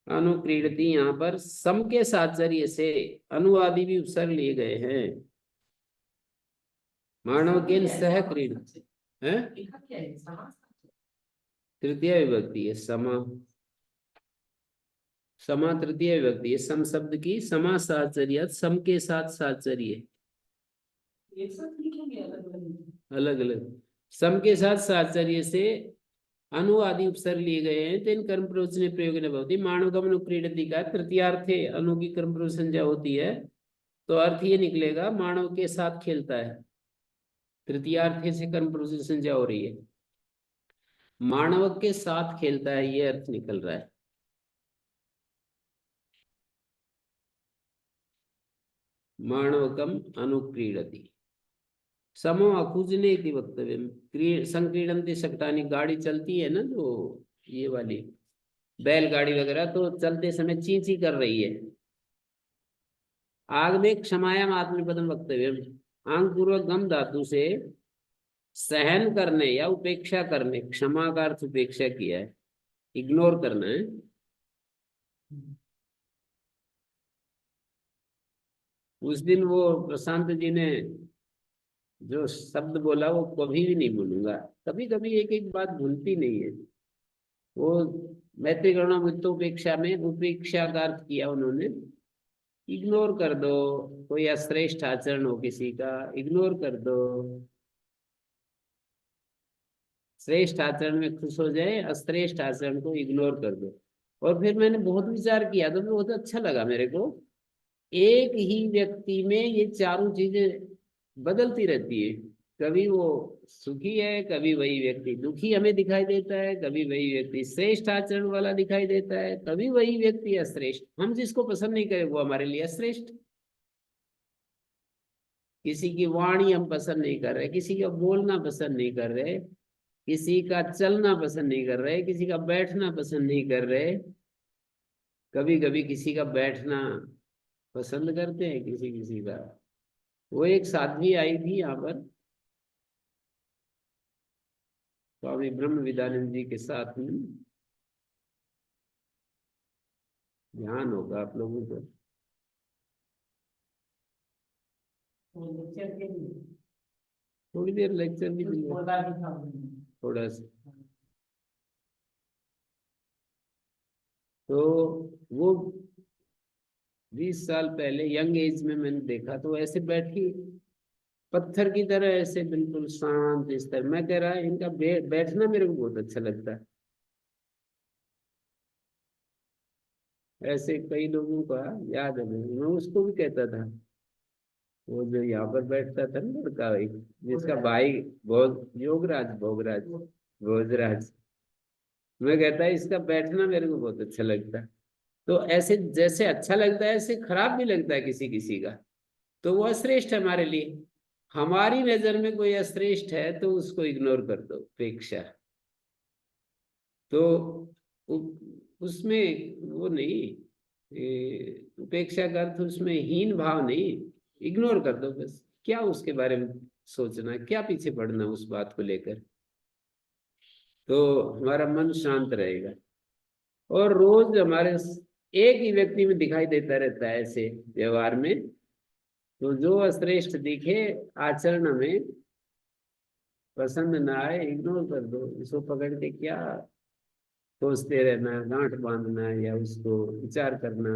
Speaker 2: अनुक्रीडति, यहाँ पर सम के साचर्य से अनुवादी भी उपसर्ग लिए गए हैं। मानव के सह क्रीड है, तृतीय विभक्ति है समा, समा तृतीय विभक्ति है। सम शब्द की समासाचर्यात् सम के साथ साचर्य
Speaker 1: एक साथ लिखेंगे अलग अलग।
Speaker 2: अलग अलग, सम के साथ साचर्य से अनुवादी उपसर्ग लिए गए हैं। तेन कर्म प्रवचने प्रयोग न भवति, मानवकम अनुक्रीडति का तृतीयार्थे अनु की कर्म प्रवचन संज्ञा होती है, तो अर्थ ये निकलेगा मानव के साथ खेलता है। तृतीयार्थे से कर्म प्रवचन संज्ञा हो रही है, मानव के साथ खेलता है, ये अर्थ निकल रहा है। मानवकम अनुक्रीडति समो अकुजने इति वक्तव्य। संक्रीडन्ति शकटानी, गाड़ी चलती है ना जो ये वाली बैलगाड़ी वगैरह, तो चलते समय ची ची कर रही है। आग में क्षमायाम आत्मनिपदम वक्तव्य, आंग पूर्वक गम धातु से सहन करने या उपेक्षा करने, क्षमा का अर्थ उपेक्षा किया है, इग्नोर करना है। उस दिन वो प्रशांत जी ने जो शब्द बोला वो कभी भी नहीं भूलूंगा, कभी कभी एक एक बात भूलती नहीं है। वो मैत्री करुणा उपेक्षा में उपेक्षा का अर्थ किया उन्होंने, इग्नोर कर दो, कोई अश्रेष्ठ आचरण हो किसी का इग्नोर कर दो, श्रेष्ठ आचरण में खुश हो जाए, अश्रेष्ठ आचरण को इग्नोर कर दो। और फिर मैंने बहुत विचार किया तो बहुत अच्छा लगा मेरे को। एक ही व्यक्ति में ये चारों चीजें बदलती रहती है। कभी वो सुखी है, कभी वही व्यक्ति दुखी हमें दिखाई देता है, कभी वही व्यक्ति श्रेष्ठ आचरण वाला दिखाई देता है, कभी वही व्यक्ति अश्रेष्ठ। हम जिसको पसंद नहीं करें वो हमारे लिए अश्रेष्ठ। किसी की वाणी हम पसंद नहीं कर रहे, किसी का बोलना पसंद नहीं कर रहे, किसी का चलना पसंद नहीं कर रहे, किसी का बैठना पसंद नहीं कर रहे। कभी कभी किसी का बैठना पसंद करते हैं, किसी किसी का। वो एक साध्वी आई थी यहाँ पर स्वामी ब्रह्म विदानंद जी के साथ में। ध्यान होगा आप लोगों को।
Speaker 1: वो लेक्चर के लिए
Speaker 2: थोड़ी देर लेक्चर भी
Speaker 1: कुछ
Speaker 2: दिया
Speaker 1: बोला भी था उन्होंने।
Speaker 2: थोड़ा सा। तो वो 20 साल पहले यंग एज में मैंने देखा तो ऐसे बैठी पत्थर की तरह, ऐसे बिल्कुल शांत इस तरह। मैं कह रहा इनका बैठना मेरे को बहुत अच्छा लगता है। ऐसे कई लोगों का याद है मैं उसको भी कहता था। वो जो यहाँ पर बैठता था ना लड़का, एक जिसका भाई भोग योगराज भोगराज भोजराज, मैं कहता इसका बैठना मेरे को बहुत अच्छा लगता है। तो ऐसे जैसे अच्छा लगता है ऐसे खराब भी लगता है किसी किसी का। तो वो अश्रेष्ठ है हमारे लिए। हमारी नजर में कोई अश्रेष्ठ है तो उसको इग्नोर कर दो, उपेक्षा। तो उसमें वो नहीं, उपेक्षा का अर्थ उसमें हीन भाव नहीं, इग्नोर कर दो बस। क्या उसके बारे में सोचना, क्या पीछे पड़ना उस बात को लेकर। तो हमारा मन शांत रहेगा। और रोज हमारे एक ही व्यक्ति में दिखाई देता रहता है ऐसे व्यवहार में। तो जो अश्रेष्ठ दिखे आचरण में, पसंद ना आए इग्नोर कर दो। इसको पकड़ के क्या सोचते रहना, गांठ बांधना या उसको विचार करना।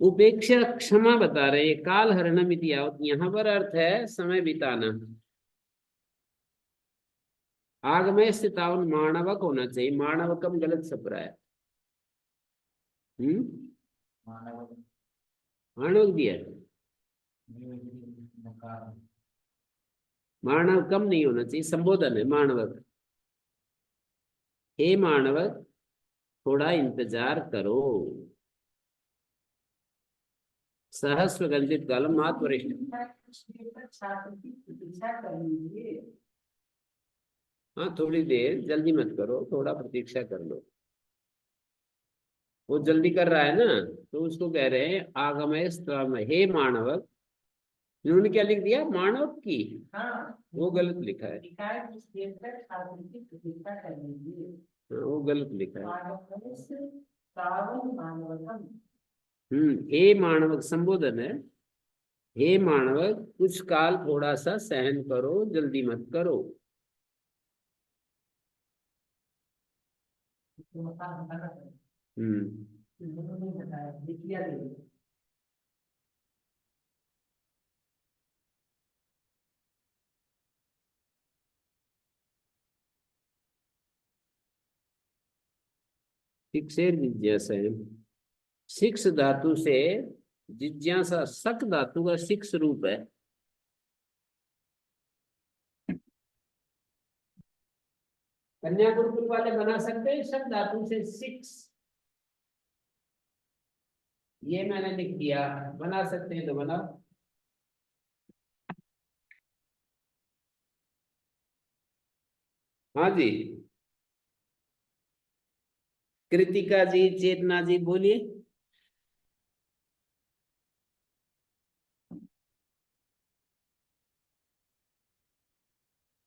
Speaker 2: उपेक्षा क्षमा बता रहे हैं, काल हरणम इति यावत्, यहाँ पर अर्थ है समय बिताना। आगमय स्थितावन माणवक होना चाहिए, माणवकम गलत छप रहा है। माणवक दिया है। माणवकम नहीं होना चाहिए, संबोधन है माणवक। हे माणवक थोड़ा इंतजार करो। सहस्र गंजित कालम मात वरिष्ठ।
Speaker 1: छात्र की प्रतीक्षा कर लीजिए।
Speaker 2: हाँ थोड़ी देर, जल्दी मत करो, थोड़ा प्रतीक्षा कर लो। वो जल्दी कर रहा है ना, तो उसको कह रहे हैं आगमय स्तम, हे मानवक। इन्होंने क्या लिख दिया, मानव की।
Speaker 1: हाँ
Speaker 2: वो गलत लिखा है।
Speaker 1: लिखा है कुछ देर तक छात्र की प्रतीक्षा कर लीजिए।
Speaker 2: हाँ, वो गलत लिखा है।
Speaker 1: मानवकम।
Speaker 2: हे मानवक संबोधन है। हे मानवक कुछ काल थोड़ा सा सहन करो, जल्दी मत करो। हम्म
Speaker 1: बताया लिखिया दे।
Speaker 2: शिक्षेर जिज्ञासा है। शिक्ष धातु से जिज्ञासा, शक धातु का शिक्ष रूप है। कन्या गुरुकुल वाले बना सकते हैं शक धातु से शिक्ष। ये मैंने लिख दिया, बना सकते हैं तो बनाओ। हाँ जी, कृतिका जी, चेतना जी बोलिए।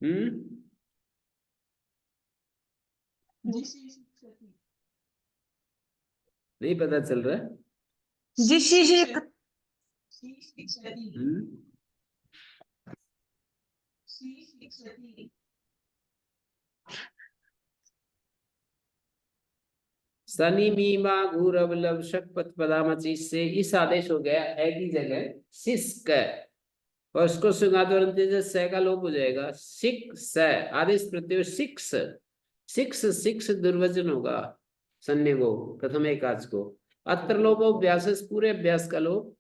Speaker 2: हम्म नहीं पता चल रहा है।
Speaker 3: जी
Speaker 2: हम्म शनि मीमा घूरव लव शकपत पदामची से इस आदेश हो गया है की जगह शिष्क, और उसको सुगादोरंत से स का लोप हो जाएगा, सिक स आदेश प्रत्यय शिक्ष। शिक्ष शिक्ष दुर्वचन होगा। संज्ञको प्रथम एकाच को। अत्र लोपोभ्यास, पूरे अभ्यास का लोप।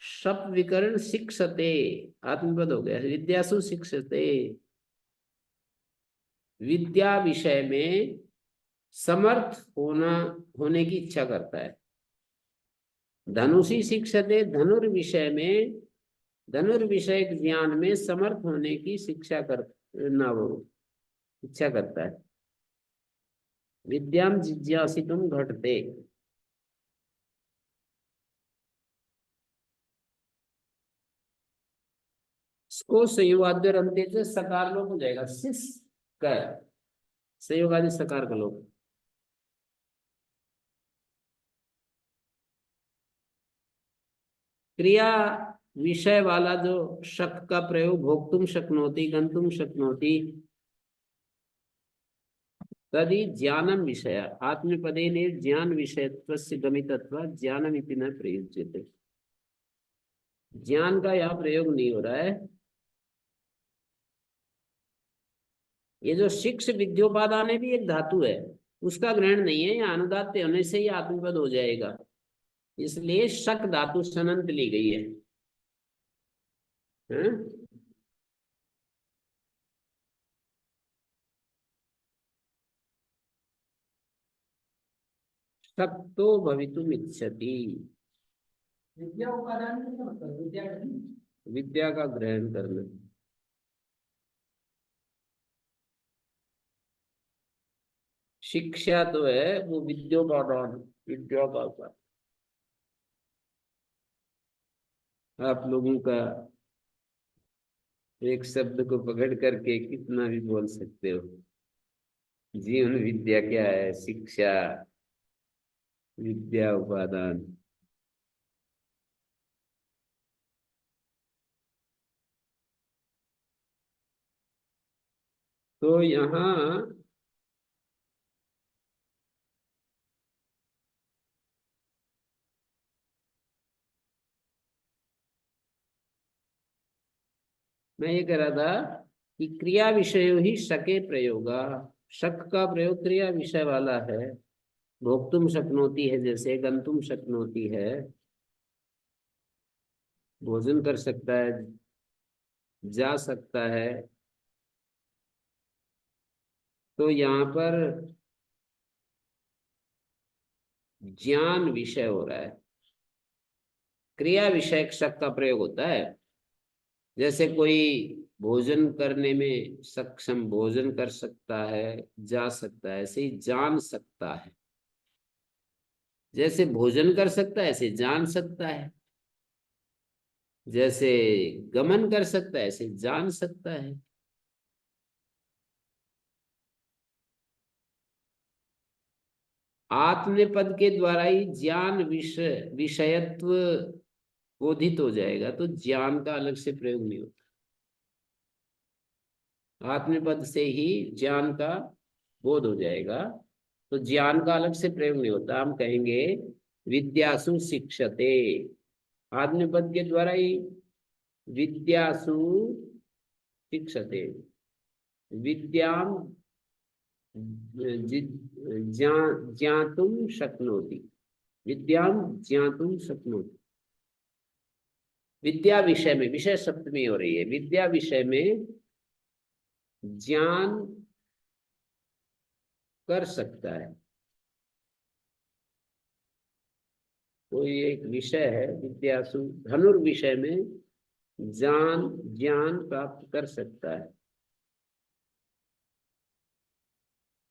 Speaker 2: शप विकरण शिक्षते, आत्मपद हो गया। विद्यासु शिक्षते, विद्या विषय में समर्थ होने की इच्छा करता है। धनुषी शिक्षते, धनुर्विषय में, धनुर्विषय ज्ञान में समर्थ होने की शिक्षा करना, वो इच्छा करता है। विद्याम जिज्ञासितुम घटते, इसको संयोगाद्य अंत्य से सकार लोप हो जाएगा। शिस कर, संयोगादि सकार का लोप। क्रिया विषय वाला जो शक का प्रयोग, भोक्तुम शक्नोति, गंतुम शक्नोति, तदि ज्ञानम विषय आत्मपदेन ज्ञान विषयत्वस्य गमितत्व ज्ञानमिति न प्रयुज्यते। ज्ञान का यहाँ प्रयोग नहीं हो रहा है। ये जो शिक्ष विद्योपादान है भी एक धातु है, उसका ग्रहण नहीं है। यहाँ अनुदात्य होने से ही आत्मपद हो जाएगा, इसलिए शक धातु सनंत ली गई है। शक्तो भवितुम इच्छति,
Speaker 1: विद्या उपादान में क्या मतलब? विद्या
Speaker 2: विद्या का ग्रहण करना। शिक्षा तो है वो विद्योपादान, विद्या का उपादान। आप लोगों का एक शब्द को पकड़ करके कितना भी बोल सकते हो। जीवन विद्या क्या है? शिक्षा, विद्या उपादान। तो यहाँ मैं ये कह रहा था कि क्रिया विषय ही शके प्रयोगा, शक का प्रयोग क्रिया विषय वाला है। भोक्तुम शक्नोति है, जैसे गंतुम शक्नोति है, भोजन कर सकता है, जा सकता है। तो यहाँ पर ज्ञान विषय हो रहा है, क्रिया विषय शक का प्रयोग होता है। जैसे कोई भोजन करने में सक्षम, भोजन कर सकता है, जा सकता है, ऐसे ही जान सकता है। जैसे भोजन कर सकता है ऐसे जान सकता है, जैसे गमन कर सकता है ऐसे जान सकता है। आत्मनेपद के द्वारा ही ज्ञान विषयत्व बोधित हो जाएगा, तो ज्ञान का अलग से प्रयोग नहीं होता। आत्मनेपद से ही ज्ञान का बोध हो जाएगा, तो ज्ञान का अलग से प्रयोग नहीं होता। हम कहेंगे विद्यासु शिक्षते, आत्मनेपद के द्वारा ही विद्यासु शिक्षते, विद्याम ज्ञातुम शक्नोति, विद्याम ज्ञातुम शक्नोति। विद्या विषय में, विषय सप्तमी हो रही है, विद्या विषय में ज्ञान कर सकता है। कोई एक विषय है विद्यासु, धनुर्विषय में ज्ञान प्राप्त कर सकता है।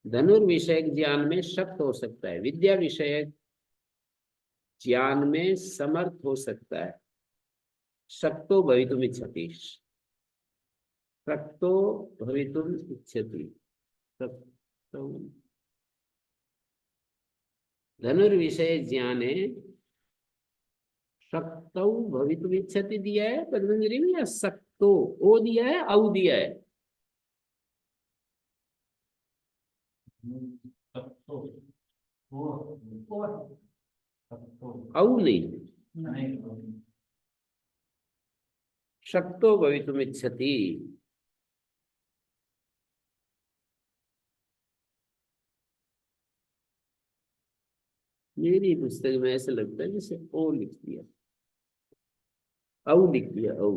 Speaker 2: धनुर्विषय ज्ञान में शक हो सकता है, विद्या विषय ज्ञान में समर्थ हो सकता है। शक्तो भवितुम इच्छति, शक्तो भवितुम इच्छति, धनुर्विषय ज्ञाने शक्तो भवितुम इच्छति दिया है पद्मंजलि में, या शक्तो ओ दिया है, औ दिया है? औ नहीं, शक्तो भवितुम इच्छति। मेरी पुस्तक में ऐसा लगता है जैसे ओ लिख दिया, औ लिख दिया, औ।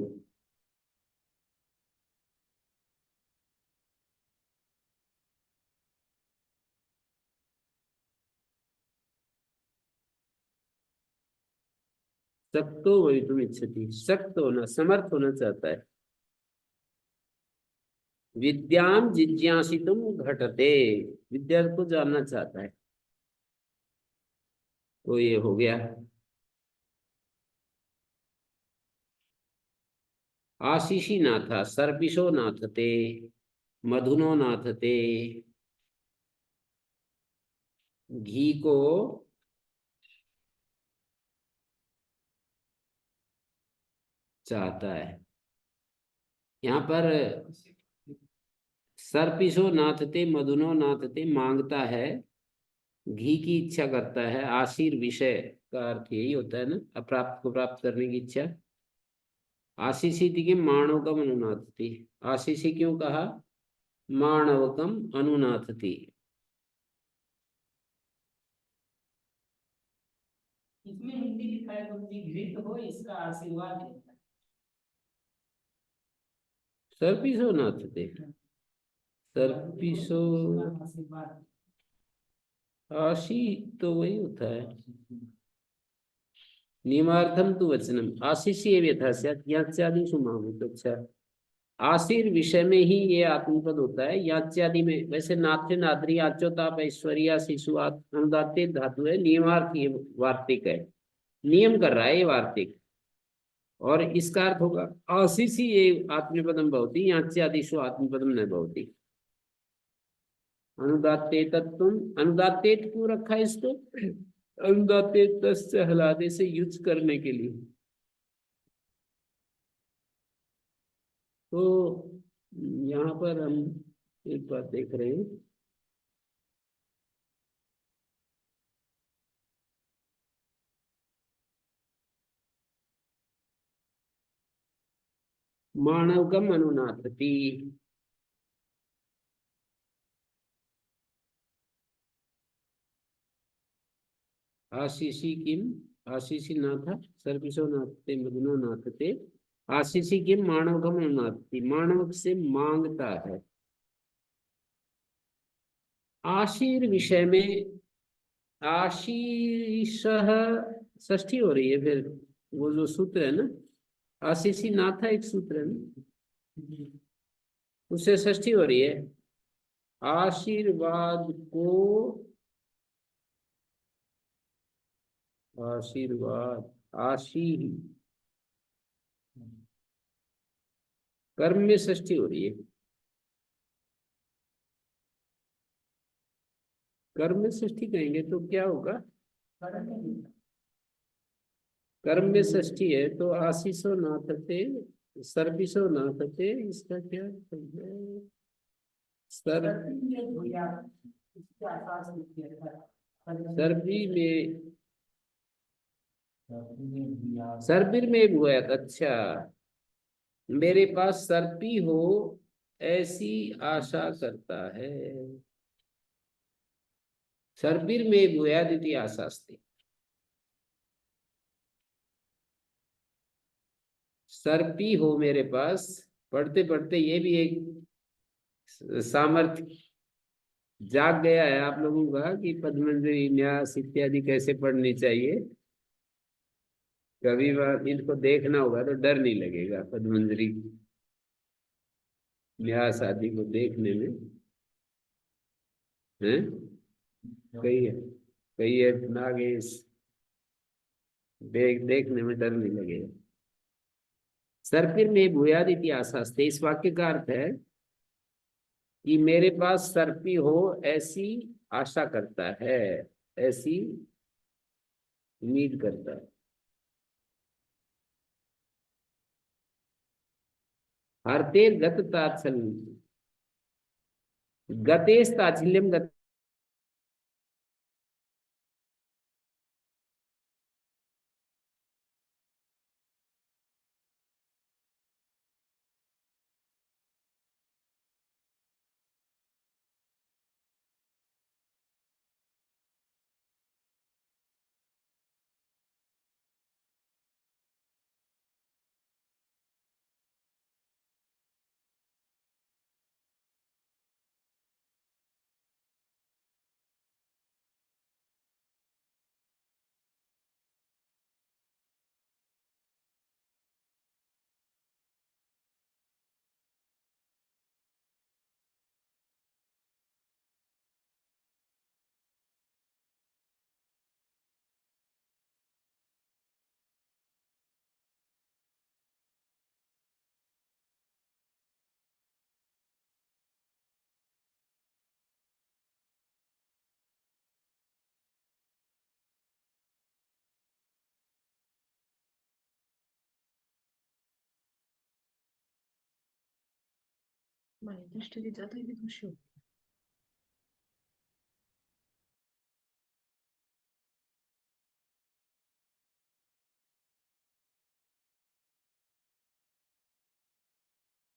Speaker 2: सक्तो वही तुम इच्छति, सक्त होना, समर्थ होना चाहता है। विद्याम जिज्ञासितुम घटते, विद्या को जानना चाहता है। तो ये हो गया। आशीषी नाथा सर्पिशो नाथते, मधुनो नाथते, घी को चाहता है। यहाँ पर सर्पिशो नाथते, मधुनो नाथते मांगता है, घी की इच्छा करता है, आशीर विषय का अर्थ यही होता है ना, अप्राप्त को प्राप्त करने की इच्छा। आशीषी थी कि माणवकम अनुनाथती, आशीषी क्यों कहा, माणवकम अनुनाथती।
Speaker 1: इसमें हिंदी लिखा है गुरु जी, घृत हो इसका आशीर्वाद देता है।
Speaker 2: सर्पिशो नाथते, सर्पिशो
Speaker 1: आशीर्वाद।
Speaker 2: आशी तो वही होता है। नियमार्थम तु वचनम आशीषी यथा स्यात् याच्यादिषु माहुत। अच्छा, आशीर विषय में ही ये आत्मपद होता है, याच्यादि में। वैसे नाथ्य नाद्री आचोताप ऐश्वर्या शिशु अनुदाते धातु है, नियमार्थ ये वार्तिक है, नियम कर रहा है ये वार्तिक। और इसका अर्थ होगा आशीषी ये आत्मपदम भवति, याच्यादिषु आत्मपदम न भवति। अनुदाते तत्व, अनुदाते क्यों रखा है इसको, अनुदाते तस्य हलादे से युज करने के लिए। तो यहाँ पर हम एक बात देख रहे हैं, मानवकम अनुनाथती, आशीषी किम, आशीषी नाथा सर्विसो नाथते मदनो नाथते, आशीषी किम मानवकम अनुनाथती, मानव से मांगता है। आशीर विषय में आशीष षष्ठी हो रही है, फिर वो जो सूत्र है ना, आशीषी नाथा एक सूत्र है ना, उससे षष्ठी हो रही है। आशीर्वाद को, आशीर्वाद, आशी, कर्म में षष्ठी हो रही है। कर्म में षष्ठी कहेंगे तो क्या होगा, कर्म में षष्ठी है तो आशीषो नाथते, सर्विसो नाथते, इसका क्या है? सर, सर्वी में, सर्विर में हुआ। अच्छा, मेरे पास सर्पी हो ऐसी आशा करता है। सर्विर में भूयाद इति आशास्ति, सर्पी हो मेरे पास। पढ़ते पढ़ते ये भी एक सामर्थ्य जाग गया है आप लोगों का कि पद्मंजरी न्यास इत्यादि कैसे पढ़नी चाहिए। कभी बार इनको देखना होगा तो डर नहीं लगेगा, पद्मंजरी न्यास आदि को देखने में है। कई है, कई है नागेश, देखने में डर नहीं लगेगा। सर्पिर में भूयाद इति आशास्ते, इस वाक्य का अर्थ है कि मेरे पास सर्पी हो ऐसी आशा करता है, ऐसी उम्मीद करता है। हरतेर गत तात्सल्य, गतेश ताच्छल्यम
Speaker 3: माझी दृष्टी तिच्यात आहे ती खुशी होती.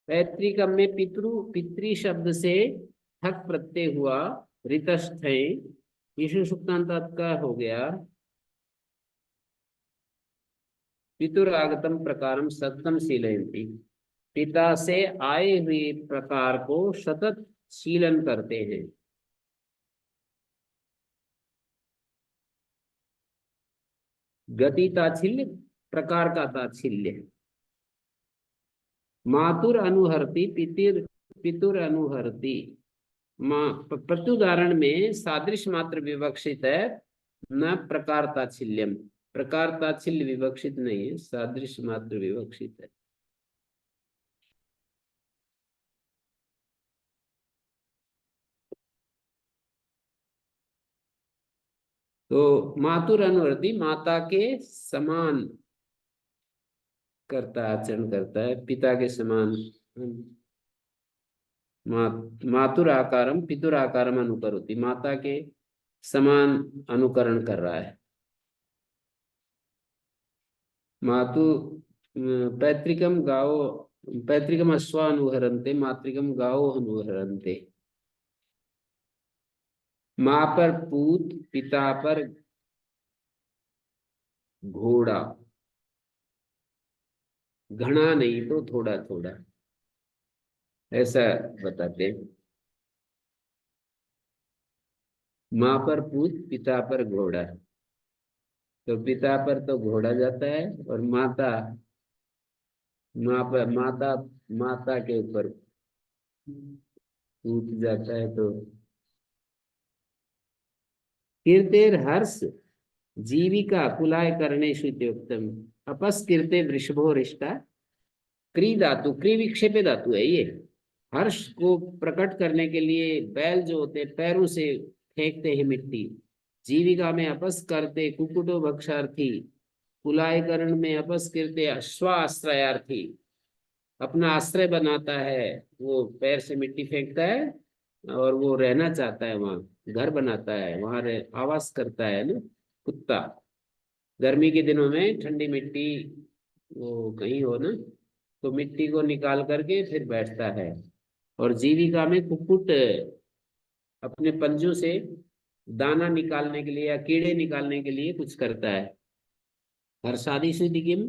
Speaker 2: पैतृकम में पितृ शब्द से ठक प्रत्यय हुआ, ऋतस्थ है। यीशु सुक्तांत का हो गया, पितुरागतम प्रकारम सततम शीलयन्ति। पिता से आए हुए प्रकार को सतत शीलन करते हैं। गति ताच्छिल्य, प्रकार का ताच्छिल्य। मातुर अनुहरति, पितुर अनुहरति। प्रत्युदाहरण में सादृश मात्र विवक्षित है, न प्रकार ताच्छिल्यम। प्रकार ताच्छिल्य विवक्षित नहीं है, सादृश मात्र विवक्षित है। तो मातुर अनुवर्ती माता के समान करता आचरण करता है, पिता के समान। मातुर आकारम पितुर आकारम अनुकरोति, माता के समान अनुकरण कर रहा है। मातु पैतृकम गाओ, पैतृकम अश्वा अनुहरन्ते, मातृकम गाओ अनुहरन्ते। माँ पर पूत, पिता पर घोड़ा। घना नहीं तो थोड़ा थोड़ा, ऐसा बताते हैं। माँ पर पूत, पिता पर घोड़ा। तो पिता पर तो घोड़ा जाता है, और माता माँ पर माता माता के ऊपर पूत जाता है। तो कीर्तेर हर्ष जीविका कुलाय करने उत्तम। अपस्कीर्ते वृषभो रिष्टा। क्री धातु, क्री विक्षेपे धातु है ये। हर्ष को प्रकट करने के लिए बैल जो होते हैं पैरों से फेंकते हैं मिट्टी। जीविका में अपस करते कुकुटो भक्षार्थी। कुलायकरण में अपस करते अश्वाश्रयार्थी। अपना आश्रय बनाता है, वो पैर से मिट्टी फेंकता है और वो रहना चाहता है वहां, घर बनाता है वहां, आवास करता है ना कुत्ता। गर्मी के दिनों में ठंडी मिट्टी वो कहीं हो ना, तो मिट्टी को निकाल करके फिर बैठता है। और जीविका में कुक्कुट अपने पंजों से दाना निकालने के लिए या कीड़े निकालने के लिए कुछ करता है। हर्षादि सुधि किम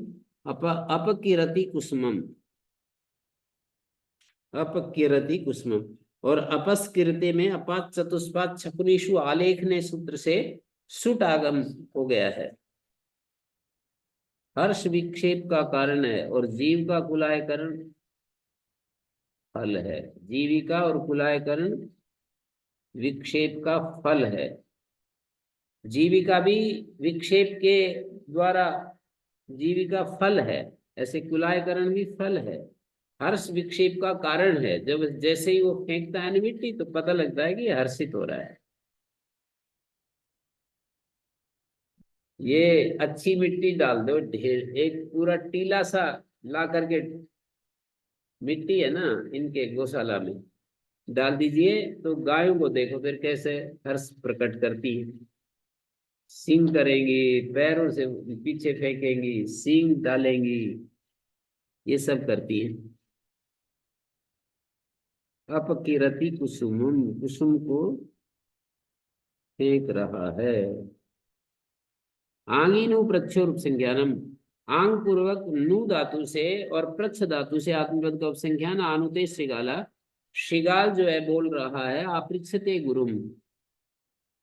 Speaker 2: अपकिरति कुसुमम, अपकिरति कुसुमम। और अपस्कीर्ति में अपात चतुष्पाद छपुनीषु आलेखने सूत्र से सुट आगम हो गया है। हर्ष विक्षेप का कारण है और जीव का कुलायकरण फल है। जीविका और कुलायकरण विक्षेप का फल है। जीविका भी विक्षेप के द्वारा जीविका फल है, ऐसे कुलायकरण भी फल है। हर्ष विक्षेप का कारण है। जब जैसे ही वो फेंकता है मिट्टी तो पता लगता है कि हर्षित हो रहा है। ये अच्छी मिट्टी डाल दो, ढेर एक पूरा टीला सा ला करके, मिट्टी है ना इनके गौशाला में, डाल दीजिए तो गायों को देखो फिर कैसे हर्ष प्रकट करती है। सींग करेंगी, पैरों से पीछे फेंकेंगी, सींग डालेंगी, ये सब करती है। अपकिरति कुसुम, कुसुम को फेंक रहा है। आंगिनु प्रक्षोर उपसंज्ञानम, आंग पूर्वक नु धातु से और प्रच्छ धातु से आत्मपद का उपसंज्ञान आनुते श्रीगाला। श्रीगाल जो है बोल रहा है अपृच्छते गुरुम,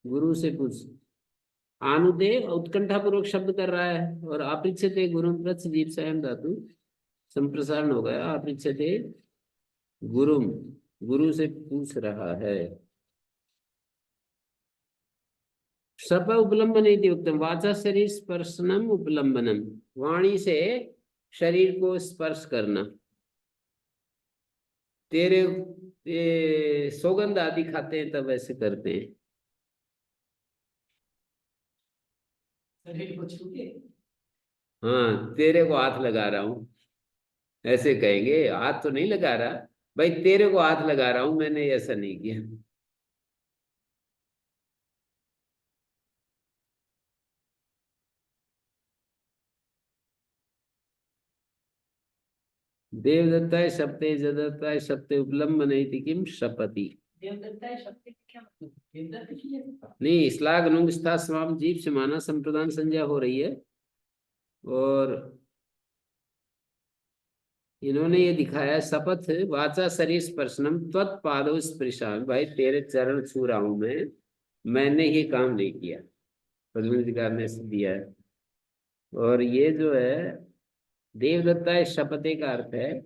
Speaker 2: गुरु से पूछ। आनुते उत्कंठा पूर्वक शब्द कर रहा है, और अपृच्छते गुरुम प्रच्छ जीव स्वयं धातु संप्रसारण हो गया। अपृच्छते गुरुम, गुरु से पूछ रहा है। सप उपलम्बन उत्तम, वाचा शरीर स्पर्शनम उपलम्बनम, वाणी से शरीर को स्पर्श करना। तेरे सौगंध आदि खाते हैं तब ऐसे करते हैं।
Speaker 1: शरीर को छू के
Speaker 2: हाँ तेरे को हाथ लगा रहा हूं, ऐसे कहेंगे। हाथ तो नहीं लगा रहा, भाई तेरे को हाथ लगा रहा हूं, मैंने ऐसा नहीं किया। देवदत्ताय शप्ते जदत्ताय शप्ते उपलम्बनैति किम शपति।
Speaker 1: देवदत्ता है शब्द का क्या मतलब? देवदत्त की है?
Speaker 2: नहीं, श्लाघ नुंग स्था स्वाम जीव से माना संप्रदान संज्ञा हो रही है। और इन्होंने ये दिखाया शपथ वाचा शरीर स्पर्शनम त्वत्पादो स्पृशामि। भाई तेरे चरण छू रहा हूं मैं, मैंने ये काम नहीं किया, पद्माधिकार ने दिया है। और ये जो है देवदत्ता शपथे का अर्थ है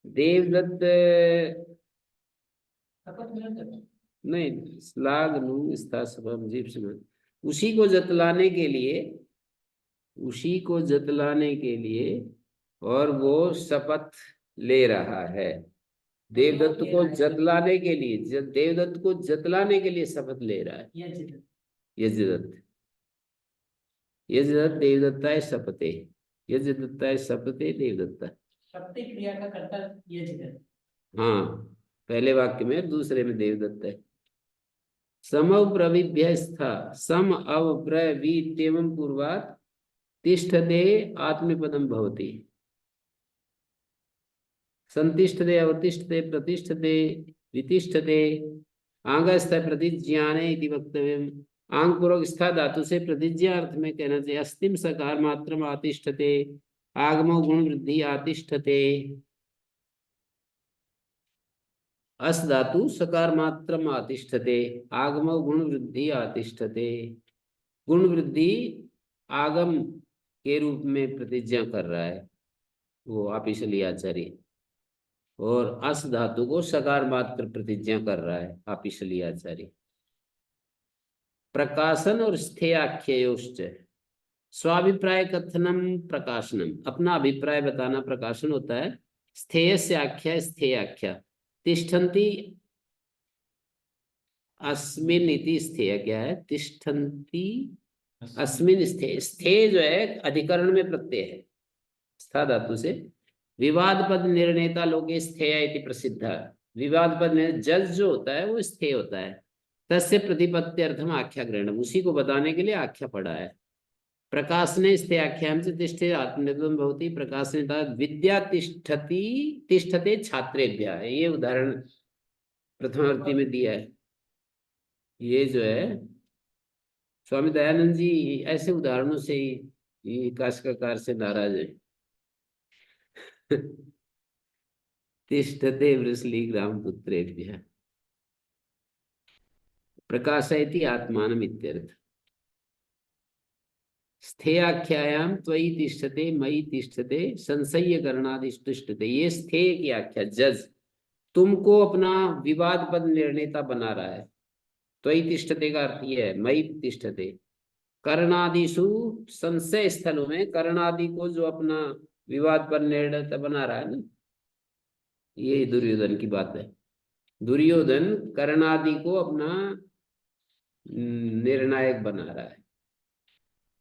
Speaker 2: देवदत्त।
Speaker 1: शपथ में करना।
Speaker 2: नहीं, श्लाघ नु स्था शुभम जीव से, उसी को जतलाने के लिए, उसी को जतलाने के लिए, और वो शपथ ले रहा है। देवदत्त को जतलाने के लिए, देवदत्त को जतलाने के लिए शपथ ले रहा है
Speaker 1: यज्ञ।
Speaker 2: यजदत्त। यजदत्त देवदत्ताय शपथे, यजदत्ताय शपथे देवदत्ता।
Speaker 1: शब्द क्रिया का कर्ता यज्ञ।
Speaker 2: हाँ, पहले वाक्य में, दूसरे में देवदत्त है। समव प्रविभ्य स्था सम अव प्रवीत्यवम पूर्वात् तिष्ठते आत्मपदम भवति। संतिष्ठते अवतिष्ठते प्रतिष्ठते वितिष्ठते आंगस्थ प्रतिज्ञाने इति वक्तव्यम। आंग पूर्वक स्था धातु से प्रतिज्ञा अर्थ में कहना चाहिए। अस्तिम सकार मात्रम आतिष्ठते, आगमो गुण वृद्धि आतिष्ठते। अस धातु सकार मात्रम आतिष्ठते, आगमो गुण वृद्धि आतिष्ठते। गुण वृद्धि आगम के रूप में प्रतिज्ञा कर रहा है वो आपिशली आचार्य। और अस धातु को सकार मात्र प्रतिज्ञा कर रहा है आपिशली आचार्य। प्रकाशन और स्थेयाख्ययोश्च स्वाभिप्राय कथनम प्रकाशनम, अपना अभिप्राय बताना प्रकाशन होता है। स्थेय से आख्या स्थेयाख्या। तिष्ठन्ति अस्मिन इति स्थेय क्या है? तिष्ठन्ति अस्मिन स्थेय। स्थेय जो है अधिकरण में प्रत्यय है स्था धातु से। विवाद पद निर्णेता लोके स्थेय इति प्रसिद्ध। विवाद पद जज जो होता है वो स्थेय होता है। तस्य प्रतिपत्त्यर्थम आख्या ग्रहणम, उसी को बताने के लिए आख्या पड़ा है। प्रकाशने स्थेयाख्याम से तिष्ठे आत्मनिर्भरम भवति। प्रकाशने विद्या तिष्ठति तिष्ठते छात्रेभ्यः, ये उदाहरण प्रथमावृत्ति में दिया है। ये जो है स्वामी दयानंद जी ऐसे उदाहरणों से ही ये काशिकाकार से नाराज है। तिष्ठते वृषलीग्राम पुत्रेभ्यः प्रकाशयति आत्मानम् इत्यर्थ। स्थेयाख्यायाम त्वयि तिष्ठते मयि तिष्ठते संशय्य करणादिष्टिष्ठते। ये स्थेय की आख्या, जज तुमको अपना विवाद पद निर्णेता बना रहा है। त्वयि तिष्ठते का अर्थ यह है मयि तिष्ठते। करणादिषु संशय स्थलों में करणादि को जो अपना विवाद पद निर्णेता बना रहा है ना, ये दुर्योधन की बात है। दुर्योधन करणादि को अपना निर्णायक बना रहा है,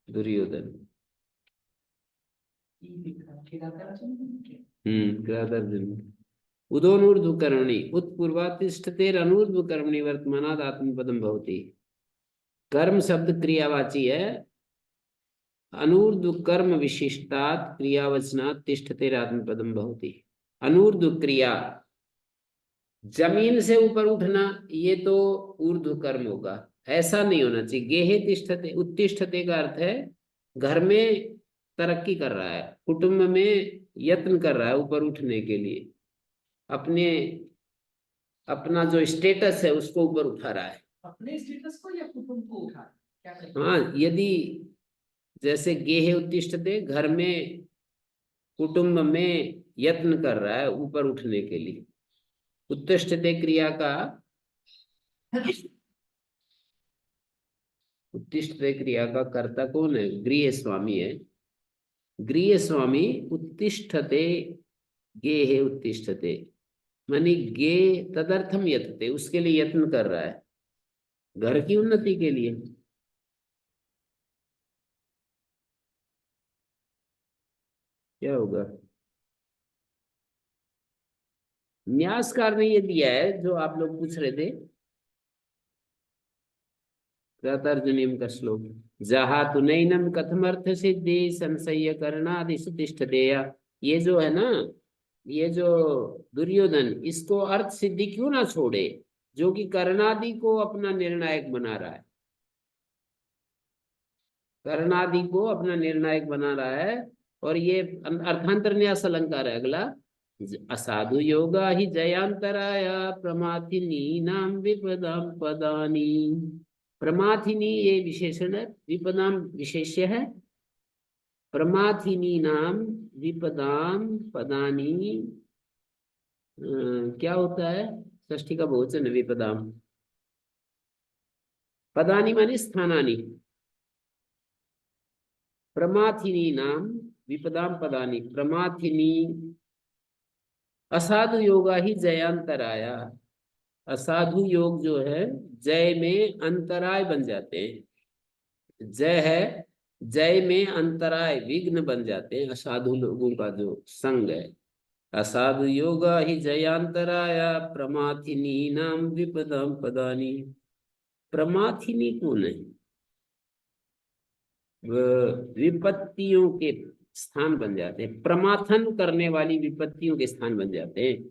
Speaker 2: दुर्योधन। उदोनूर्ध्वकर्मणि उत्पूर्वातिष्ठतेरनूर्ध्वकर्मणि वर्तमानात् आत्मपदम भवति। कर्म शब्द क्रियावाची है। अनूर्ध्व कर्म विशिष्टात् क्रियावचनात् तिष्ठतेरात्मपदम भवति। अनूर्ध्व क्रिया, जमीन से ऊपर उठना, ये तो ऊर्ध्व कर्म होगा। ऐसा नहीं होना चाहिए। गेहे तिष्ठते, उत्तिष्ठते का अर्थ है घर में तरक्की कर रहा है, कुटुंब में यत्न कर रहा है ऊपर उठने के लिए, अपने अपना जो स्टेटस है उसको ऊपर उठा रहा है।
Speaker 1: अपने स्टेटस को या कुटुंब को उठा क्या करें?
Speaker 2: हाँ, यदि जैसे गेहे उत्तिष्ठते, घर में कुटुंब में यत्न कर रहा है ऊपर उठने के लिए। उत्तिष्ठते क्रिया का, उत्तिष्ठते क्रिया का कर्ता कौन है? गृह स्वामी है। गृह स्वामी उत्तिष्ठते, गेहे उत्तिष्ठते मानी गे तदर्थम यतते, उसके लिए यत्न कर रहा है घर की उन्नति के लिए। क्या होगा? न्यासकार ने ये दिया है जो आप लोग पूछ रहे थे, तर्जनीम का श्लोक। जहातु नैनम कथमर्थ सिद्धि संशय करणादि सुतिष्ठतेय। ये जो है ना, ये जो दुर्योधन, इसको अर्थ सिद्धि क्यों ना छोड़े, जो कि कर्णादि को अपना निर्णायक बना रहा है, कर्णादि को अपना निर्णायक बना रहा है। और ये अर्थांतर न्यास अलंकार है अगला। असाधु योगा ही जयांतराय प्रमाथिनी नाम विपदाम पदानी। प्रमाथिनी ये विशेषण है, विपदाम विशेष्य है। प्रमाथिनी नाम विपदाम पदानी क्या होता है? षष्ठी का बहुवचन है विपदाम। पदानी माने स्थानानि। प्रमाथिनी नाम विपदाम पदानी। प्रमाथिनी असाधु योगा ही जयांतराया। असाधु योग जो है जय में अंतराय बन जाते हैं। जय है, जय में अंतराय विघ्न बन जाते हैं असाधु लोगों का जो संग है। असाधु योगा ही जयांतराया प्रमाथिनी नाम विपदम पदानी। प्रमाथिनी कौन है? विपत्तियों के स्थान बन जाते हैं, प्रमाथन करने वाली विपत्तियों के स्थान बन जाते हैं।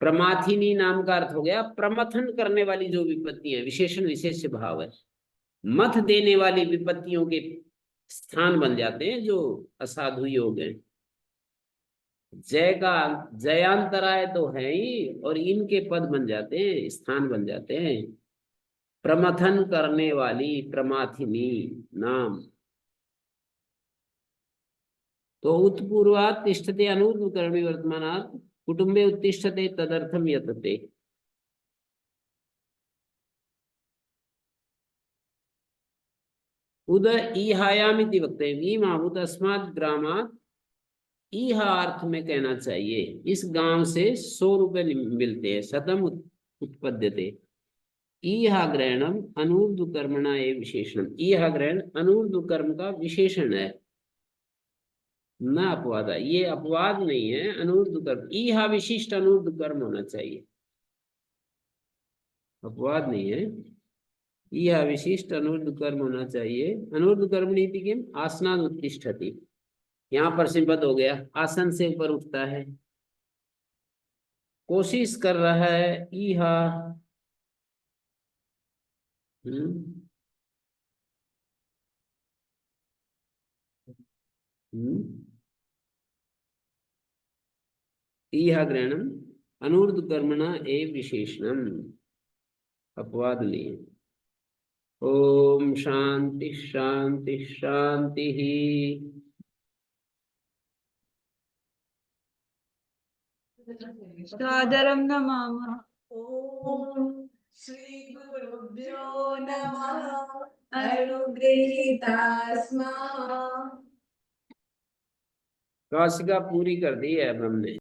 Speaker 2: प्रमाथिनी नाम का अर्थ हो गया प्रमथन करने वाली जो विपत्ति है, विशेषण विशेष भाव है, मथ देने वाली विपत्तियों के स्थान बन जाते हैं जो असाधु योग है। जय का जयांतराय तो है ही, और इनके पद बन जाते हैं, स्थान बन जाते हैं। प्रमथन करने वाली प्रमाथिनी नाम। तो उत्पूर्वात् तिष्ठते अनूर्ध्वकर्मी वर्तमानात् कुटुंबे उत्तिष्ठते तदर्थम यतते। उद ईहायाम इति वक्तव्यम्। ईमावुत अस्मात् ग्रामात्। ईहा अर्थ में कहना चाहिए इस गांव से 100 रुपए मिलते हैं। शतम उत्पद्यते। ईहा ग्रहणम अनूर्ध्व कर्मणा ए विशेषणम। ईहा ग्रहण अनूर्ध्व कर्म का विशेषण है, न अपवाद है। ये अपवाद नहीं है, अनूर्ध्व कर्म। ईहा विशिष्ट अनूर्ध्व कर्म होना चाहिए, अपवाद नहीं है। यह विशिष्ट अनूर्ध्व कर्म होना चाहिए। अनूर्ध्व कर्म नीति किम आसनाद उत्तिष्ठति। यहाँ पर सिंपद हो गया, आसन से ऊपर उठता है, कोशिश कर रहा है। ईहा हम्म ईहा ग्रहणम अनूर्ध्व कर्मणा एव विशेषणम, अपवाद नहीं है। ओम शांति शांति शांति।
Speaker 3: सादरं नमामः।
Speaker 1: ओम श्री गुरुभ्यो नमः। अनुगृहीतास्मा।
Speaker 2: काशिका पूरी कर दी है अब हमने।